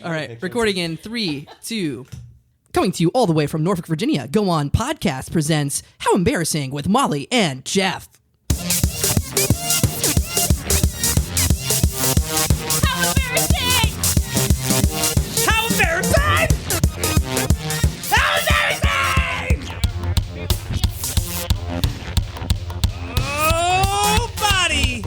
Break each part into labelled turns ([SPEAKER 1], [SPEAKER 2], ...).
[SPEAKER 1] All right, recording in 3, 2. Coming to you all the way from Norfolk, Virginia, Go On Podcast presents How Embarrassing with Molly and Jeff.
[SPEAKER 2] How embarrassing!
[SPEAKER 3] How embarrassing! How embarrassing! Oh, buddy!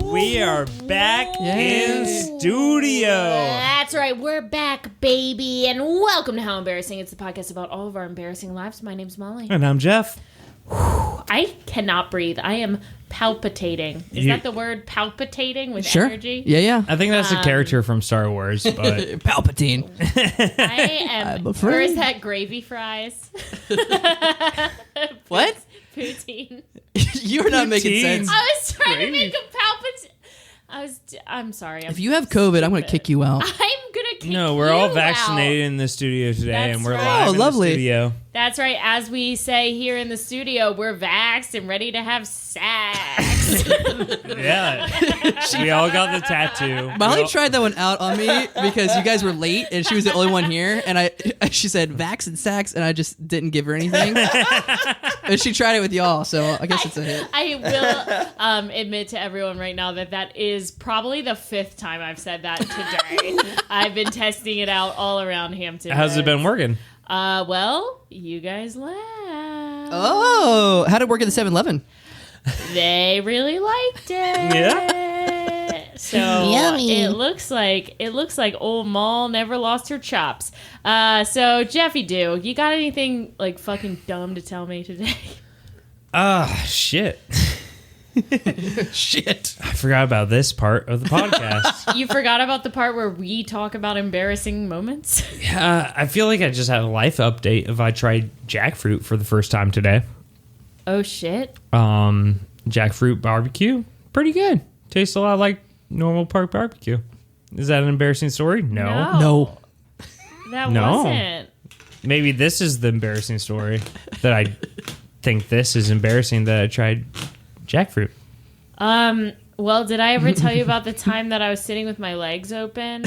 [SPEAKER 3] We are back in studio.
[SPEAKER 2] That's right, we're back, baby, and welcome to How Embarrassing. It's the podcast about all of our embarrassing lives. My name's Molly.
[SPEAKER 3] And I'm Jeff.
[SPEAKER 2] I cannot breathe. I am palpitating. Is that the word, palpitating with energy?
[SPEAKER 1] Yeah.
[SPEAKER 3] I think that's a character from Star Wars, but
[SPEAKER 1] Palpatine.
[SPEAKER 2] I am. Or is that gravy fries?
[SPEAKER 1] What?
[SPEAKER 2] Poutine.
[SPEAKER 1] You're not making sense.
[SPEAKER 2] I was trying to make a palpitine. I'm sorry.
[SPEAKER 1] If you have COVID, I'm going to kick you out.
[SPEAKER 2] I'm going to kick you out.
[SPEAKER 3] no, we're all vaccinated in the studio today,
[SPEAKER 2] That's
[SPEAKER 3] and we're
[SPEAKER 2] right.
[SPEAKER 3] live
[SPEAKER 1] Oh,
[SPEAKER 3] in
[SPEAKER 1] lovely.
[SPEAKER 3] the studio.
[SPEAKER 2] That's right. As we say here in the studio, we're vaxxed and ready to have sex.
[SPEAKER 3] Yeah, we all got the tattoo.
[SPEAKER 1] Molly tried that one out on me because you guys were late and she was the only one here. And she said vax and sax, and I just didn't give her anything. And she tried it with y'all, so I guess it's a hit.
[SPEAKER 2] I will admit to everyone right now that is probably the 5th time I've said that today. I've been testing it out all around Hampton.
[SPEAKER 3] How's it been working?
[SPEAKER 2] Well, you guys laughed.
[SPEAKER 1] Oh, how'd it work at the 7-Eleven?
[SPEAKER 2] They really liked it.
[SPEAKER 3] Yeah.
[SPEAKER 2] So
[SPEAKER 1] Yummy.
[SPEAKER 2] it looks like old Moll never lost her chops. So Jeffy Doo, you got anything like fucking dumb to tell me today?
[SPEAKER 3] Shit.
[SPEAKER 1] Shit.
[SPEAKER 3] I forgot about this part of the podcast.
[SPEAKER 2] You forgot about the part where we talk about embarrassing moments?
[SPEAKER 3] Yeah, I feel like I just had a life update if I tried jackfruit for the first time today.
[SPEAKER 2] Oh shit.
[SPEAKER 3] Jackfruit barbecue, pretty good. Tastes a lot like normal park barbecue. Is that an embarrassing story?
[SPEAKER 1] No.
[SPEAKER 2] That
[SPEAKER 3] No.
[SPEAKER 2] wasn't.
[SPEAKER 3] Maybe this is the embarrassing story that I think this is embarrassing that I tried jackfruit.
[SPEAKER 2] Well, did I ever tell you about the time that I was sitting with my legs open?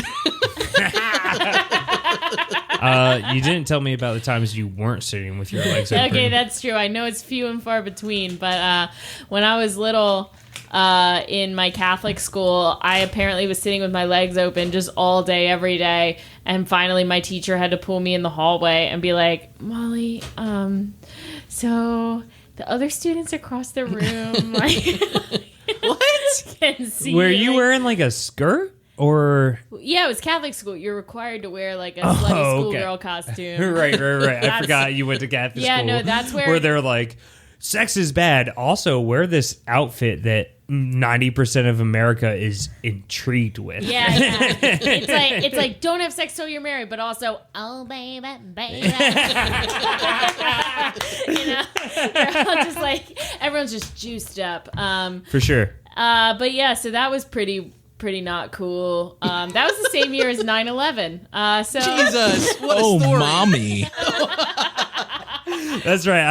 [SPEAKER 3] You didn't tell me about the times you weren't sitting with your legs open.
[SPEAKER 2] Okay, that's true. I know it's few and far between, but when I was little in my Catholic school, I apparently was sitting with my legs open just all day, every day, and finally my teacher had to pull me in the hallway and be like, Molly, so the other students across the room, like,
[SPEAKER 1] What?
[SPEAKER 2] can see.
[SPEAKER 3] Were you
[SPEAKER 2] like,
[SPEAKER 3] wearing like a skirt or?
[SPEAKER 2] Yeah, it was Catholic school. You're required to wear like a slutty schoolgirl costume.
[SPEAKER 3] Right. I
[SPEAKER 2] That's-
[SPEAKER 3] forgot you went to Catholic
[SPEAKER 2] Yeah,
[SPEAKER 3] school.
[SPEAKER 2] no, that's where-
[SPEAKER 3] where they're like, sex is bad. Also, wear this outfit that 90% of America is intrigued with.
[SPEAKER 2] Yeah. It's like don't have sex till you're married, but also oh baby. You know, they're all just like everyone's just juiced up.
[SPEAKER 3] For sure.
[SPEAKER 2] But yeah, so that was pretty not cool. That was the same year as 9/11. So
[SPEAKER 1] Jesus. What a story.
[SPEAKER 4] Mommy.
[SPEAKER 3] That's right.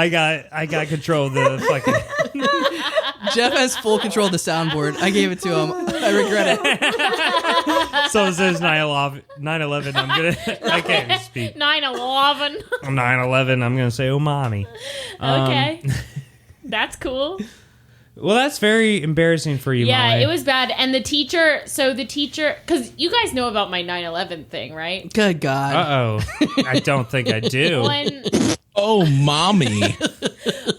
[SPEAKER 3] I got control of the fucking.
[SPEAKER 1] Jeff has full control of the soundboard. I gave it to him. I regret it.
[SPEAKER 3] So it says 9/11. I can't even speak.
[SPEAKER 2] 9/11.
[SPEAKER 3] 9/11. I'm gonna say, oh, mommy.
[SPEAKER 2] Okay, that's cool.
[SPEAKER 3] Well, that's very embarrassing for you,
[SPEAKER 2] Yeah,
[SPEAKER 3] Molly.
[SPEAKER 2] it was bad. And the teacher, because you guys know about my 9/11 thing, right?
[SPEAKER 1] Good God.
[SPEAKER 3] Uh-oh. I don't think I do.
[SPEAKER 4] Oh, mommy.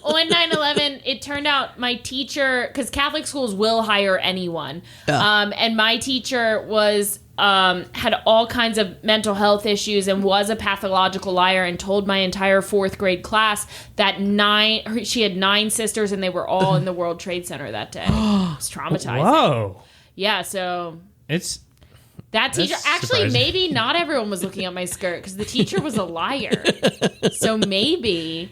[SPEAKER 2] On 9/11, it turned out my teacher, because Catholic schools will hire anyone, and my teacher was had all kinds of mental health issues and was a pathological liar and told my entire 4th grade class that she had 9 sisters and they were all in the World Trade Center that day. It was traumatizing.
[SPEAKER 3] Whoa.
[SPEAKER 2] Yeah, so
[SPEAKER 3] It's
[SPEAKER 2] that teacher,
[SPEAKER 3] That's
[SPEAKER 2] actually,
[SPEAKER 3] surprising.
[SPEAKER 2] maybe not everyone was looking at my skirt because the teacher was a liar. So maybe,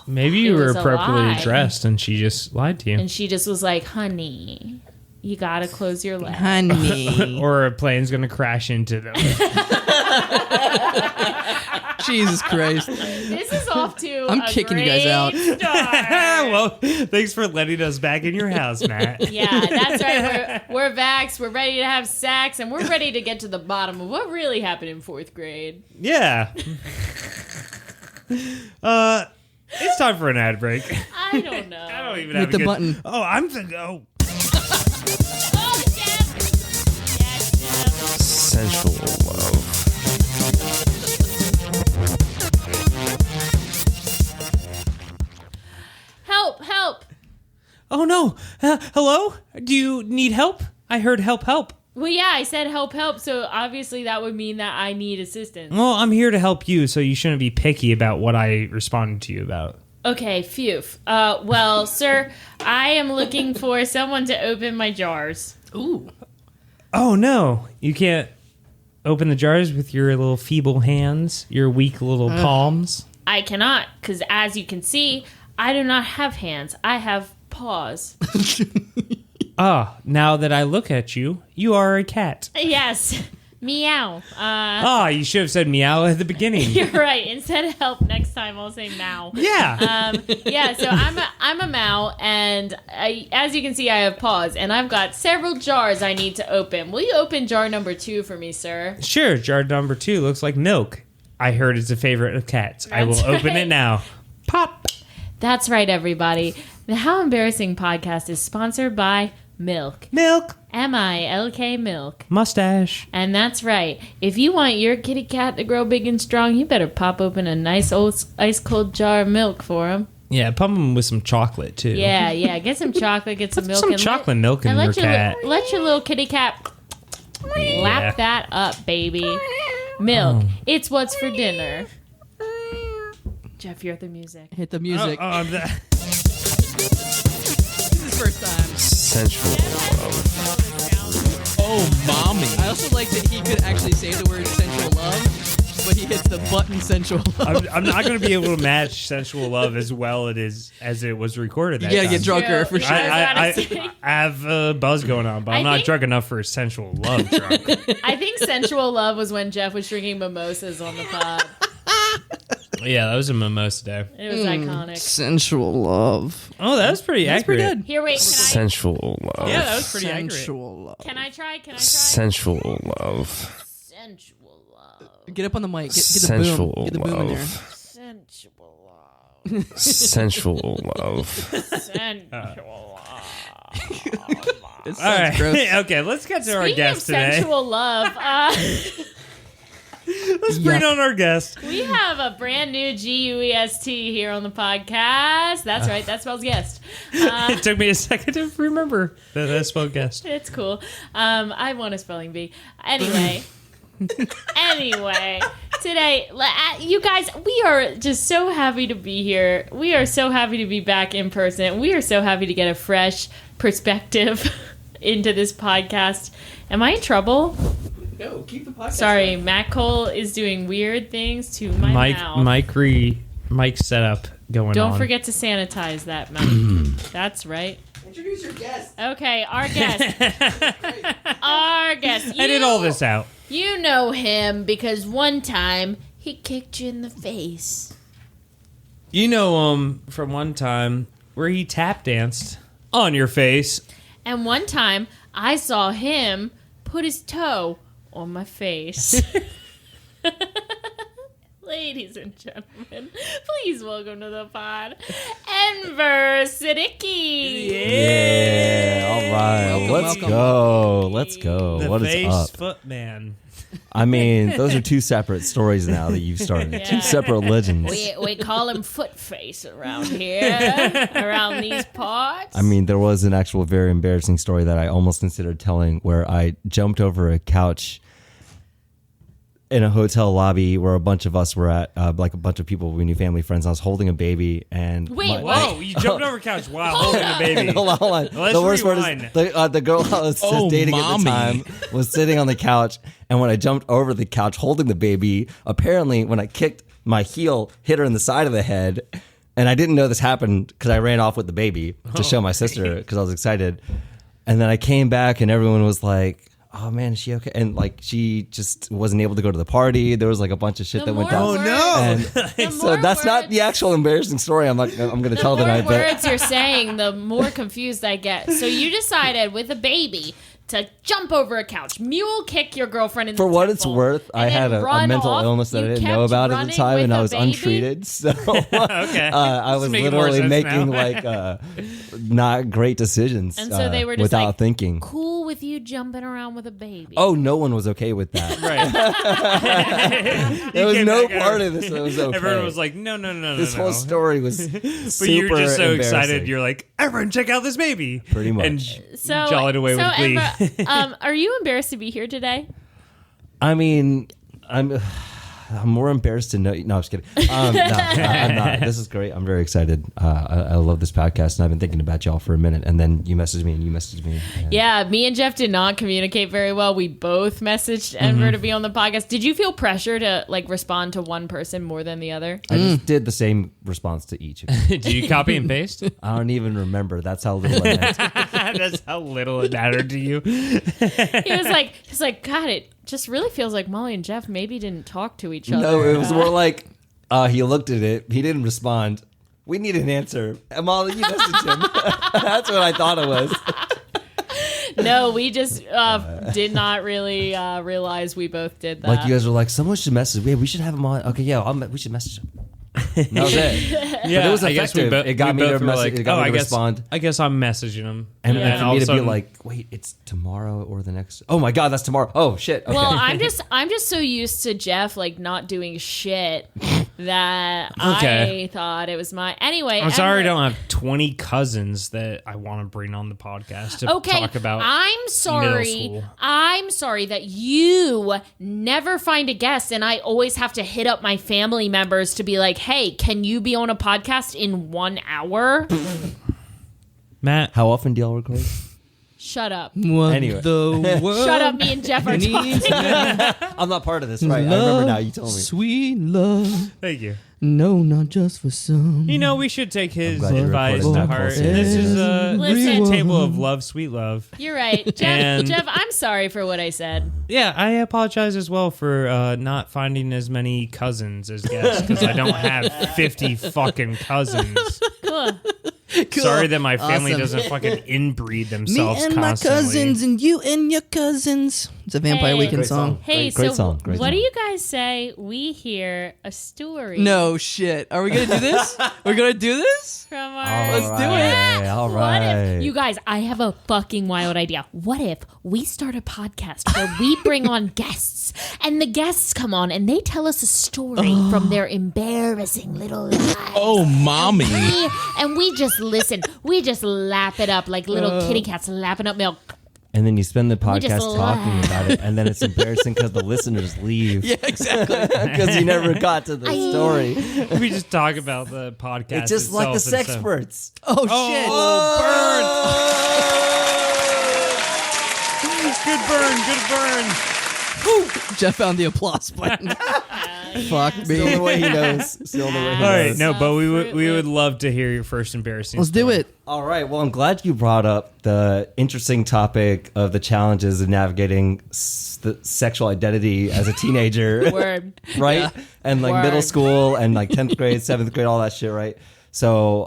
[SPEAKER 3] maybe you
[SPEAKER 2] It
[SPEAKER 3] were
[SPEAKER 2] was a
[SPEAKER 3] appropriately
[SPEAKER 2] lie.
[SPEAKER 3] dressed and she just lied to you.
[SPEAKER 2] and she just was like, honey, you gotta close your legs.
[SPEAKER 1] Honey.
[SPEAKER 3] Or a plane's going to crash into them.
[SPEAKER 1] Jesus Christ.
[SPEAKER 2] This is off to
[SPEAKER 1] I'm
[SPEAKER 2] a
[SPEAKER 1] kicking you guys out.
[SPEAKER 2] great start.
[SPEAKER 3] Well, thanks for letting us back in your house, Matt.
[SPEAKER 2] Yeah, that's right. We're vaxxed. We're ready to have sex, and we're ready to get to the bottom of what really happened in 4th grade.
[SPEAKER 3] Yeah. It's time for an ad break.
[SPEAKER 2] I don't know.
[SPEAKER 3] I don't even
[SPEAKER 1] Hit
[SPEAKER 3] have
[SPEAKER 1] the
[SPEAKER 3] a good...
[SPEAKER 1] button.
[SPEAKER 3] Oh, I'm thinking... Oh.
[SPEAKER 2] Oh, Jeff. Yes, Jeff.
[SPEAKER 5] Sensual love.
[SPEAKER 2] Help.
[SPEAKER 3] Oh, no. Hello? Do you need help? I heard help.
[SPEAKER 2] Well, yeah, I said help, so obviously that would mean that I need assistance.
[SPEAKER 3] Well, I'm here to help you, so you shouldn't be picky about what I responded to you about.
[SPEAKER 2] Okay, phew. Well, sir, I am looking for someone to open my jars.
[SPEAKER 1] Ooh.
[SPEAKER 3] Oh, no. You can't open the jars with your little feeble hands, your weak little palms?
[SPEAKER 2] I cannot, because as you can see, I do not have hands. I have paws.
[SPEAKER 3] Now that I look at you, you are a cat.
[SPEAKER 2] Yes. Meow.
[SPEAKER 3] You should have said meow at the beginning.
[SPEAKER 2] You're right. Instead of help, next time I'll say Mao.
[SPEAKER 3] Yeah.
[SPEAKER 2] Yeah, so I'm a Mao, and as you can see, I have paws, and I've got several jars I need to open. Will you open jar number 2 for me, sir?
[SPEAKER 3] Sure, jar number 2 looks like milk. I heard it's a favorite of cats. I will
[SPEAKER 2] That's
[SPEAKER 3] open
[SPEAKER 2] right.
[SPEAKER 3] it now. Pop.
[SPEAKER 2] That's right, everybody. The How Embarrassing podcast is sponsored by Milk.
[SPEAKER 3] Milk.
[SPEAKER 2] MILK Milk.
[SPEAKER 3] Mustache.
[SPEAKER 2] And that's right. If you want your kitty cat to grow big and strong, you better pop open a nice old ice-cold jar of milk for him.
[SPEAKER 3] Yeah, pump them with some chocolate, too.
[SPEAKER 2] Yeah. Get some chocolate, get some
[SPEAKER 3] Put
[SPEAKER 2] milk.
[SPEAKER 3] some
[SPEAKER 2] and
[SPEAKER 3] chocolate milk in your cat.
[SPEAKER 2] Let your little kitty cat lap that up, baby. Milk. It's what's for dinner. Jeff, you're the music.
[SPEAKER 1] Hit the music.
[SPEAKER 5] This
[SPEAKER 1] is his first time.
[SPEAKER 5] Sensual love.
[SPEAKER 4] Oh, mommy.
[SPEAKER 1] I also like that he could actually say the word sensual love, but he hits the button sensual love.
[SPEAKER 3] I'm not going to be able to match sensual love as well as it was recorded. That
[SPEAKER 1] You gotta
[SPEAKER 3] time.
[SPEAKER 1] get drunker for sure.
[SPEAKER 3] I have a buzz going on, but I'm not drunk enough for sensual love drunk.
[SPEAKER 2] I think sensual love was when Jeff was drinking mimosas on the pod.
[SPEAKER 3] Yeah, that was a mimosa day.
[SPEAKER 2] It was iconic.
[SPEAKER 1] Sensual love.
[SPEAKER 3] Oh, that was pretty accurate.
[SPEAKER 1] Pretty good.
[SPEAKER 2] Here, wait.
[SPEAKER 5] Sensual love.
[SPEAKER 3] Yeah, that was pretty accurate.
[SPEAKER 1] Sensual love.
[SPEAKER 2] Can I try?
[SPEAKER 5] Sensual love.
[SPEAKER 2] Sensual love.
[SPEAKER 1] Get up on the mic. Get the
[SPEAKER 5] Sensual
[SPEAKER 1] boom. Get the boom in there.
[SPEAKER 5] love.
[SPEAKER 2] Sensual love.
[SPEAKER 5] Sensual love.
[SPEAKER 2] Sensual love.
[SPEAKER 1] It sounds
[SPEAKER 3] All right.
[SPEAKER 1] gross.
[SPEAKER 3] Okay, let's get to our
[SPEAKER 2] Speaking of
[SPEAKER 3] guest today.
[SPEAKER 2] sensual love,
[SPEAKER 3] Let's bring on our guest.
[SPEAKER 2] we have a brand new GUEST here on the podcast. That's right. That spells guest.
[SPEAKER 3] It took me a second to remember that I spelled guest.
[SPEAKER 2] It's cool. I want a spelling bee. Anyway. Today, you guys, we are just so happy to be here. We are so happy to be back in person. We are so happy to get a fresh perspective into this podcast. Am I in trouble?
[SPEAKER 1] No, keep the podcast.
[SPEAKER 2] Sorry, Matt Cole is doing weird things to my mouth.
[SPEAKER 3] Mic setup going on.
[SPEAKER 2] Don't forget to sanitize that mouth. That's right.
[SPEAKER 1] Introduce your guest.
[SPEAKER 2] Okay, our guest. Our guest.
[SPEAKER 3] Edit all this out.
[SPEAKER 2] You know him because one time he kicked you in the face.
[SPEAKER 3] You know him from one time where he tap danced on your face.
[SPEAKER 2] And one time I saw him put his toe on my face. Ladies and gentlemen, please welcome to the pod, Enver Siddiky.
[SPEAKER 5] Yeah, all right.
[SPEAKER 1] Welcome.
[SPEAKER 5] Let's go.
[SPEAKER 3] The
[SPEAKER 5] What is
[SPEAKER 3] face
[SPEAKER 5] up?
[SPEAKER 3] foot man.
[SPEAKER 5] I mean, those are two separate stories now that you've started.
[SPEAKER 2] Yeah.
[SPEAKER 5] Two separate legends.
[SPEAKER 2] We call him foot face around here, around these parts.
[SPEAKER 5] I mean, there was an actual very embarrassing story that I almost considered telling where I jumped over a couch in a hotel lobby where a bunch of us were at, like a bunch of people, we knew family friends. I was holding a baby and...
[SPEAKER 2] Wait,
[SPEAKER 3] Whoa, you jumped over a couch while holding the baby.
[SPEAKER 5] Hold on.
[SPEAKER 3] Let's
[SPEAKER 5] The worst part
[SPEAKER 3] rewind.
[SPEAKER 5] is the girl I was
[SPEAKER 4] Oh,
[SPEAKER 5] dating
[SPEAKER 4] mommy.
[SPEAKER 5] at the time was sitting on the couch, and when I jumped over the couch holding the baby, apparently when I kicked, my heel hit her in the side of the head, and I didn't know this happened because I ran off with the baby to show my sister because I was excited. And then I came back and everyone was like, oh man, is she okay? And like she just wasn't able to go to the party. There was like a bunch of shit that went down.
[SPEAKER 2] Oh
[SPEAKER 5] And so that's not the actual embarrassing story I'm going to tell tonight.
[SPEAKER 2] The more words you're saying, the more confused I get. So you decided with a baby to jump over a couch, mule kick your girlfriend in the
[SPEAKER 5] For what it's
[SPEAKER 2] temple,
[SPEAKER 5] worth, I had a mental illness that I didn't know about at the time, and I was untreated. So I was literally making like not great decitions
[SPEAKER 2] and so they were just
[SPEAKER 5] without
[SPEAKER 2] like,
[SPEAKER 5] thinking.
[SPEAKER 2] Cool with you jumping around with a baby.
[SPEAKER 5] Oh, no one was okay with that. There was no part of this that was okay.
[SPEAKER 3] Everyone was like, no.
[SPEAKER 5] This whole story was
[SPEAKER 3] But you were just so excited. You're like, everyone check out this baby.
[SPEAKER 5] Pretty much.
[SPEAKER 3] And
[SPEAKER 2] So,
[SPEAKER 3] jollied away with glee.
[SPEAKER 2] Emma, are you embarrassed to be here today?
[SPEAKER 5] I mean, I'm more embarrassed to know. No, I'm just kidding. No, I'm not. This is great. I'm very excited. I love this podcast, and I've been thinking about y'all for a minute. And then you messaged me, and
[SPEAKER 2] Yeah, me and Jeff did not communicate very well. We both messaged Enver to be on the podcast. Did you feel pressure to like respond to one person more than the other?
[SPEAKER 5] I just did the same response to each of you.
[SPEAKER 3] Did you copy and paste?
[SPEAKER 5] I don't even remember. That's how little I meant.
[SPEAKER 3] That's how little it mattered to you.
[SPEAKER 2] He was like, God, it just really feels like Molly and Jeff maybe didn't talk to each other.
[SPEAKER 5] No, it was more like he looked at it. He didn't respond. We need an answer. Molly, you messaged him. That's what I thought it was.
[SPEAKER 2] No, we just did not really realize we both did that.
[SPEAKER 5] Like you guys were like, someone should message. We should have him on. Okay, yeah, we should message him. That was it.
[SPEAKER 3] Yeah,
[SPEAKER 5] but it was
[SPEAKER 3] I guess
[SPEAKER 5] effective. It got me to message. It got me to
[SPEAKER 3] guess,
[SPEAKER 5] respond.
[SPEAKER 3] I guess I'm messaging him.
[SPEAKER 5] And for me
[SPEAKER 3] all of
[SPEAKER 5] to
[SPEAKER 3] a
[SPEAKER 5] be
[SPEAKER 3] sudden-
[SPEAKER 5] like, wait, it's tomorrow or the next. Oh my God, that's tomorrow. Oh shit. Okay.
[SPEAKER 2] Well, I'm just so used to Jeff like not doing shit that
[SPEAKER 3] Okay.
[SPEAKER 2] I thought it was my anyway.
[SPEAKER 3] I'm sorry I
[SPEAKER 2] Enver-
[SPEAKER 3] don't have 20 cousins that I want to bring on the podcast to
[SPEAKER 2] Okay,
[SPEAKER 3] talk about.
[SPEAKER 2] I'm sorry.
[SPEAKER 3] school.
[SPEAKER 2] I'm sorry that you never find a guest, and I always have to hit up my family members to be like, "Hey, can you be on a podcast in 1 hour?"
[SPEAKER 3] Matt,
[SPEAKER 5] How often do y'all record?
[SPEAKER 2] Shut up.
[SPEAKER 1] What
[SPEAKER 5] Anyway.
[SPEAKER 1] the world
[SPEAKER 2] Shut up. Me and Jeff are talking.
[SPEAKER 5] I'm not part of this, right? I remember now. You told me.
[SPEAKER 1] Sweet love.
[SPEAKER 3] thank you.
[SPEAKER 1] No, not just for some.
[SPEAKER 3] You know, we should take his
[SPEAKER 5] glad you
[SPEAKER 3] advice
[SPEAKER 5] recorded
[SPEAKER 3] to
[SPEAKER 5] that,
[SPEAKER 3] heart.
[SPEAKER 5] Colson.
[SPEAKER 3] This is a
[SPEAKER 2] Listen.
[SPEAKER 3] table of love, sweet love.
[SPEAKER 2] You're right, Jeff.
[SPEAKER 3] And-
[SPEAKER 2] Jeff, I'm sorry for what I said.
[SPEAKER 3] Yeah, I apologize as well for not finding as many cousins as guests because I don't have 50 fucking cousins.
[SPEAKER 2] Cool.
[SPEAKER 1] Cool.
[SPEAKER 3] Sorry that my family
[SPEAKER 1] Awesome.
[SPEAKER 3] doesn't fucking inbreed
[SPEAKER 1] Me
[SPEAKER 3] themselves
[SPEAKER 1] and
[SPEAKER 3] constantly.
[SPEAKER 1] my cousins and you and your cousins. It's a Vampire
[SPEAKER 2] Hey.
[SPEAKER 1] Weekend
[SPEAKER 5] Great
[SPEAKER 1] song.
[SPEAKER 5] song.
[SPEAKER 2] Hey,
[SPEAKER 5] Great
[SPEAKER 2] so
[SPEAKER 5] song, great
[SPEAKER 2] what
[SPEAKER 5] song.
[SPEAKER 2] do you guys say we hear a story?
[SPEAKER 1] No shit. Are we gonna do this? We're gonna do this?
[SPEAKER 2] From our
[SPEAKER 1] Let's do it.
[SPEAKER 5] All
[SPEAKER 2] What
[SPEAKER 5] right.
[SPEAKER 2] if, you guys, I have a fucking wild idea. What if we start a podcast where we bring on guests and the guests come on and they tell us a story from their embarrassing little lives.
[SPEAKER 4] Oh, mommy.
[SPEAKER 2] And we just listen. We just lap it up like little kitty cats lapping up milk.
[SPEAKER 5] And then you spend the
[SPEAKER 2] just
[SPEAKER 5] podcast talking
[SPEAKER 2] laugh.
[SPEAKER 5] about it, and then it's embarrassing because the listeners leave
[SPEAKER 1] Yeah, exactly.
[SPEAKER 5] because you never got to the story.
[SPEAKER 3] We just talk about the podcast.
[SPEAKER 5] It's just like the
[SPEAKER 3] itself and
[SPEAKER 5] sex
[SPEAKER 3] stuff.
[SPEAKER 5] experts.
[SPEAKER 1] Oh
[SPEAKER 3] Good burn, good burn.
[SPEAKER 1] shit. Jeff found the applause button. Fuck
[SPEAKER 5] Still
[SPEAKER 1] me.
[SPEAKER 5] the way he knows. Still the way he
[SPEAKER 3] All right,
[SPEAKER 5] knows.
[SPEAKER 3] no, but we
[SPEAKER 2] Fruit
[SPEAKER 3] would
[SPEAKER 2] Loop.
[SPEAKER 3] love to hear your first embarrassing.
[SPEAKER 1] Let's do
[SPEAKER 3] story.
[SPEAKER 1] it.
[SPEAKER 5] All right. Well, I'm glad you brought up the interesting topic of the challenges of navigating the sexual identity as a teenager,
[SPEAKER 2] Word.
[SPEAKER 5] right? And like
[SPEAKER 2] Word.
[SPEAKER 5] middle school and like 10th grade, 7th grade, all that shit, right? So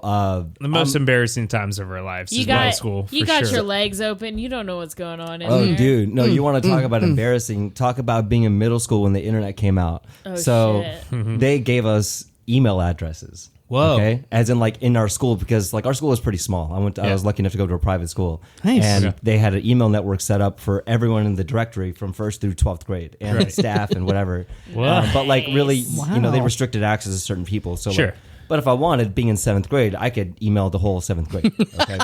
[SPEAKER 3] The most embarrassing times of our lives
[SPEAKER 2] You
[SPEAKER 3] is middle
[SPEAKER 2] got
[SPEAKER 3] school.
[SPEAKER 2] you
[SPEAKER 3] for
[SPEAKER 2] got
[SPEAKER 3] sure.
[SPEAKER 2] your legs open. You don't know what's going on in
[SPEAKER 5] oh,
[SPEAKER 2] there.
[SPEAKER 5] dude, no, you want to talk about embarrassing? Talk about being in middle school when the internet came out.
[SPEAKER 2] Oh,
[SPEAKER 5] So
[SPEAKER 2] shit.
[SPEAKER 5] they gave us email addresses.
[SPEAKER 3] Whoa.
[SPEAKER 5] Okay, as in like in our school because like our school was pretty small. I was lucky enough to go to a private school,
[SPEAKER 1] Nice.
[SPEAKER 5] and
[SPEAKER 3] Okay.
[SPEAKER 5] they had an email network set up for everyone in the directory from 1st through 12th grade and staff and whatever.
[SPEAKER 3] Wow.
[SPEAKER 5] But like really, you know, they
[SPEAKER 1] Wow.
[SPEAKER 5] restricted access to certain people. So
[SPEAKER 3] Sure.
[SPEAKER 5] like, but if I wanted, being in 7th grade, I could email the whole 7th grade. Okay,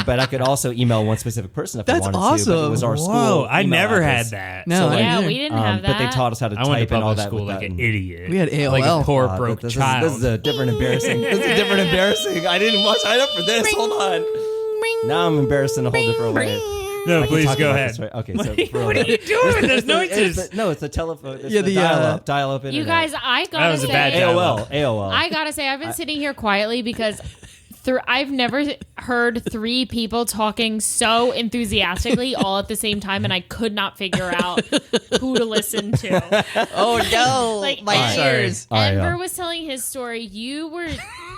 [SPEAKER 5] but I could also email one specific person if
[SPEAKER 1] That's
[SPEAKER 5] I wanted to. But it was our
[SPEAKER 1] awesome.
[SPEAKER 5] school.
[SPEAKER 3] Whoa, I
[SPEAKER 5] email
[SPEAKER 3] never
[SPEAKER 5] address.
[SPEAKER 3] had that.
[SPEAKER 1] No, I
[SPEAKER 2] Yeah,
[SPEAKER 1] didn't.
[SPEAKER 2] we didn't have that.
[SPEAKER 5] But they taught us how to
[SPEAKER 3] I went
[SPEAKER 5] type
[SPEAKER 3] to
[SPEAKER 5] and all
[SPEAKER 3] public
[SPEAKER 5] that.
[SPEAKER 3] school
[SPEAKER 5] with
[SPEAKER 3] like
[SPEAKER 5] that.
[SPEAKER 3] an idiot.
[SPEAKER 1] We had AOL.
[SPEAKER 3] Like a poor
[SPEAKER 5] Uh,
[SPEAKER 3] broke
[SPEAKER 5] this
[SPEAKER 3] child.
[SPEAKER 5] This is a different embarrassing. This is a different embarrassing. I didn't sign up for this. Hold on. Now I'm embarrassed in a whole different way.
[SPEAKER 3] no,
[SPEAKER 5] I can
[SPEAKER 3] please
[SPEAKER 5] talk
[SPEAKER 3] go
[SPEAKER 5] about
[SPEAKER 3] ahead.
[SPEAKER 5] this, right? Okay, so
[SPEAKER 3] What are you doing with those noises?
[SPEAKER 5] No, it's a telephone. It's
[SPEAKER 1] Yeah,
[SPEAKER 5] the
[SPEAKER 1] the,
[SPEAKER 5] dial-up internet.
[SPEAKER 2] You guys, I
[SPEAKER 3] That
[SPEAKER 2] gotta
[SPEAKER 3] was a
[SPEAKER 2] say,
[SPEAKER 3] bad job.
[SPEAKER 5] AOL.
[SPEAKER 2] I gotta say, I've been sitting here quietly because I've never heard 3 people talking so enthusiastically all at the same time, and I could not figure out who to listen to.
[SPEAKER 1] Oh no,
[SPEAKER 2] Like,
[SPEAKER 1] my
[SPEAKER 2] Sorry.
[SPEAKER 1] ears.
[SPEAKER 2] Enver was telling his story. You were.